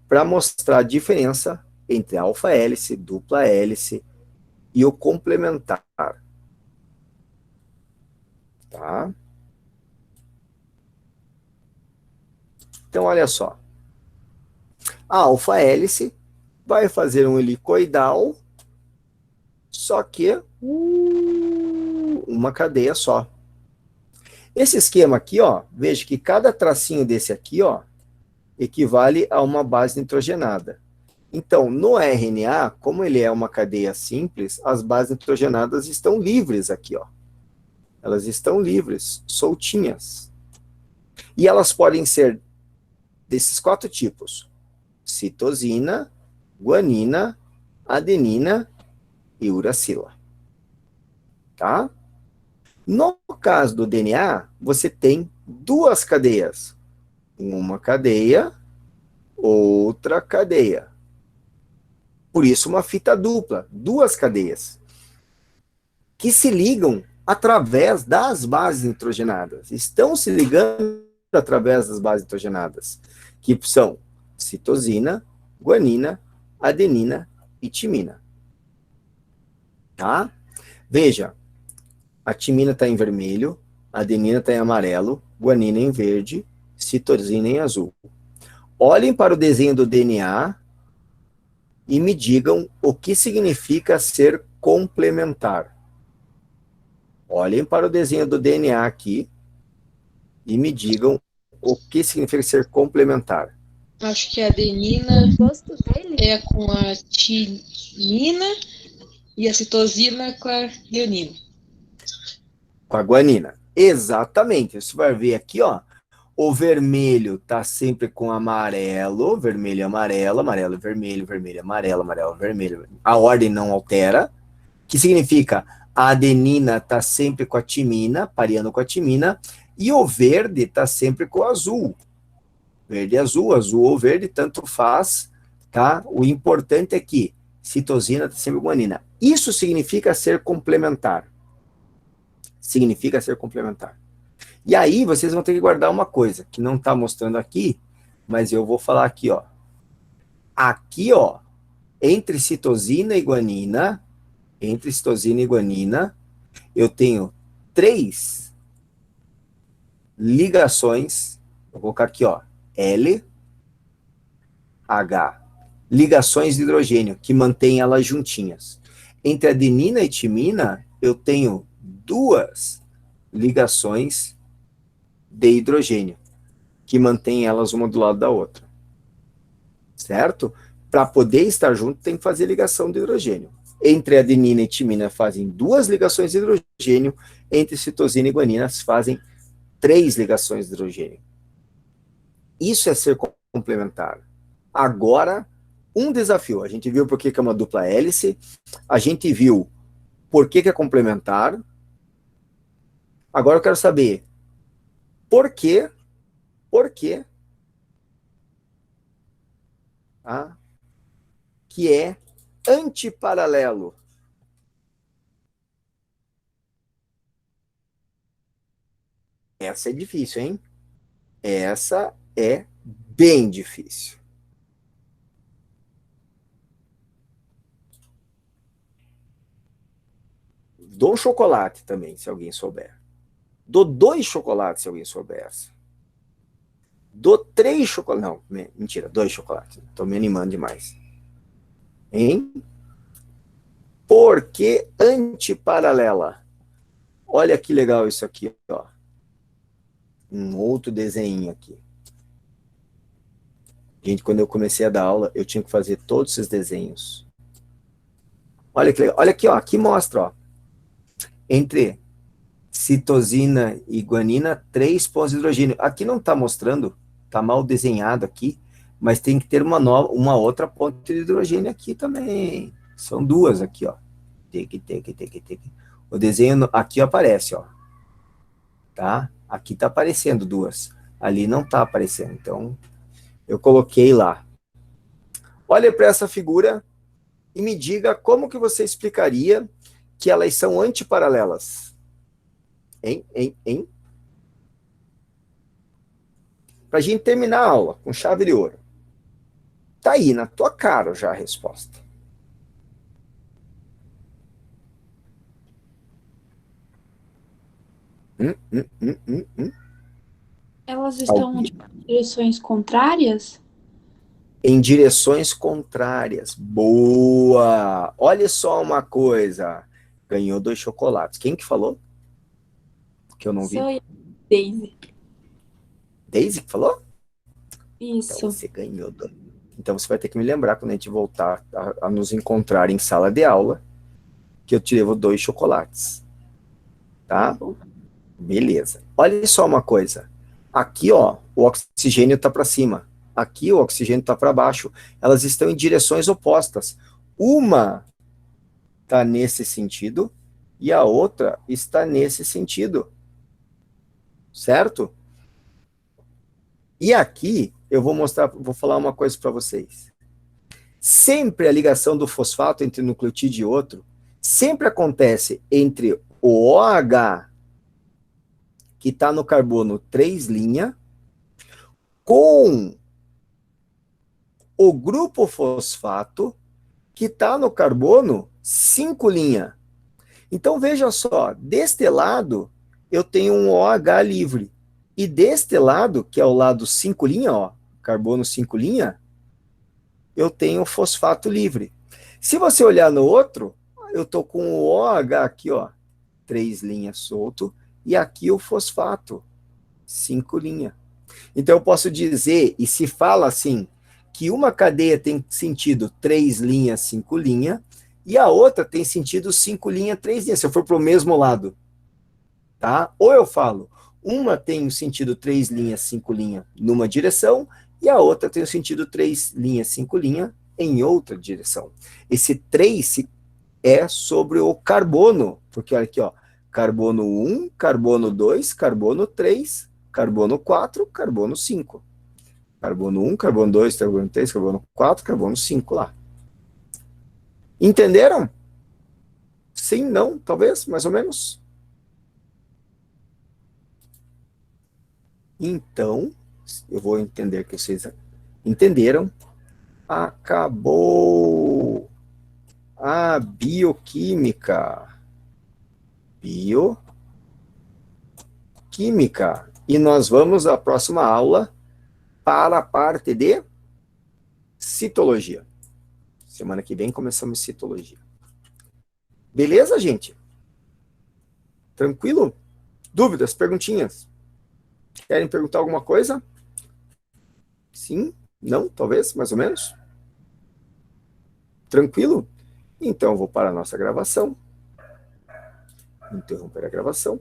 para mostrar a diferença entre alfa-hélice, dupla hélice e o complementar. Tá? Então, olha só. A alfa-hélice vai fazer um helicoidal, só que uma cadeia só. Esse esquema aqui, ó, veja que cada tracinho desse aqui, ó, equivale a uma base nitrogenada. Então, no RNA, como ele é uma cadeia simples, as bases nitrogenadas estão livres aqui, ó. Elas estão livres, soltinhas. E elas podem ser desses 4 tipos: citosina, guanina, adenina e uracila. Tá? No caso do DNA, você tem 2 cadeias. Uma cadeia, outra cadeia. Por isso, uma fita dupla, 2 cadeias, que se ligam através das bases nitrogenadas. Estão se ligando através das bases nitrogenadas, que são citosina, guanina, adenina e timina. Tá? Veja, a timina está em vermelho, a adenina está em amarelo, guanina em verde, citosina em azul. Olhem para o desenho do DNA e me digam o que significa ser complementar. Olhem para o desenho do DNA aqui e me digam o que significa ser complementar. Acho que a adenina O oposto dele? é com a timina E a citosina com a guanina. Com a guanina. Exatamente. Você vai ver aqui, ó. O vermelho está sempre com amarelo, vermelho e amarelo, amarelo e vermelho, vermelho e amarelo, amarelo e vermelho. A ordem não altera, que significa a adenina está sempre com a timina, pareando com a timina, e o verde está sempre com o azul. Verde e azul, azul ou verde, tanto faz, tá? O importante é que citosina está sempre com guanina. Isso significa ser complementar. Significa ser complementar. E aí vocês vão ter que guardar uma coisa, que não está mostrando aqui, mas eu vou falar aqui, ó. Aqui, ó, entre citosina e guanina, eu tenho 3 ligações, vou colocar aqui, ó, L, H, ligações de hidrogênio, que mantêm elas juntinhas. Entre adenina e timina, eu tenho 2 ligações de hidrogênio, que mantém elas uma do lado da outra. Certo? Para poder estar junto, tem que fazer ligação de hidrogênio. Entre adenina e timina fazem 2 ligações de hidrogênio, entre citosina e guanina fazem 3 ligações de hidrogênio. Isso é ser complementar. Agora, um desafio. A gente viu por que é uma dupla hélice, a gente viu por que é complementar. Agora eu quero saber por quê, tá? Que é antiparalelo. Essa é difícil, hein? Essa é bem difícil. Dou chocolate também, se alguém souber. Dou 2 chocolates, se alguém souber essa. Dou 3 chocolates. Não, mentira, 2 chocolates. Estou me animando demais. Hein? Por que antiparalela? Olha que legal isso aqui, ó. Um outro desenho aqui. Gente, quando eu comecei a dar aula, eu tinha que fazer todos esses desenhos. Olha que legal. Olha aqui, ó. Aqui mostra, ó. Entre citosina e guanina, 3 pontos de hidrogênio. Aqui não está mostrando, está mal desenhado aqui, mas tem que ter uma outra ponte de hidrogênio aqui também. São 2 aqui, ó. O desenho aqui aparece, ó. Tá? Aqui está aparecendo 2. Ali não está aparecendo, então eu coloquei lá. Olha para essa figura e me diga como que você explicaria que elas são antiparalelas. Hein? Para a gente terminar a aula com chave de ouro. Tá aí, na tua cara já a resposta. Elas estão em direções contrárias? Em direções contrárias. Boa! Olha só uma coisa. Ganhou 2 chocolates. Quem que falou? Que eu não vi. Sou eu, Daisy. Daisy que falou? Isso. Então você ganhou 2. Então você vai ter que me lembrar quando a gente voltar a nos encontrar em sala de aula, que eu te levo 2 chocolates. Tá? Beleza. Olha só uma coisa. Aqui, ó, o oxigênio está para cima. Aqui o oxigênio está para baixo. Elas estão em direções opostas. Uma está nesse sentido e a outra está nesse sentido. Certo? E aqui eu vou falar uma coisa para vocês. Sempre a ligação do fosfato entre um nucleotídeo e outro sempre acontece entre o OH, que está no carbono 3' com o grupo fosfato, que está no carbono 5'. Então, veja só, deste lado, eu tenho um OH livre. E deste lado, que é o lado 5', ó, carbono 5', eu tenho fosfato livre. Se você olhar no outro, eu estou com o OH aqui, ó, 3' solto, e aqui o fosfato, 5'. Então, eu posso dizer, e se fala assim, que uma cadeia tem sentido 3', 5', e a outra tem sentido 5 linhas, 3 linhas, se eu for para o mesmo lado. Tá? Ou eu falo, uma tem o sentido 3 linhas, 5 linhas numa direção, e a outra tem o sentido 3 linhas, 5 linhas em outra direção. Esse 3 é sobre o carbono, porque olha aqui, ó, carbono 1, carbono 2, carbono 3, carbono 4, carbono 5. Carbono 1, carbono 2, carbono 3, carbono 4, carbono 5 lá. Entenderam? Sim, não, talvez, mais ou menos. Então, eu vou entender que vocês entenderam. Acabou a bioquímica. Bioquímica. E nós vamos, à próxima aula, para a parte de citologia. Semana que vem começamos citologia. Beleza, gente? Tranquilo? Dúvidas, perguntinhas? Querem perguntar alguma coisa? Sim? Não? Talvez? Mais ou menos? Tranquilo? Então, eu vou para a nossa gravação. Interromper a gravação.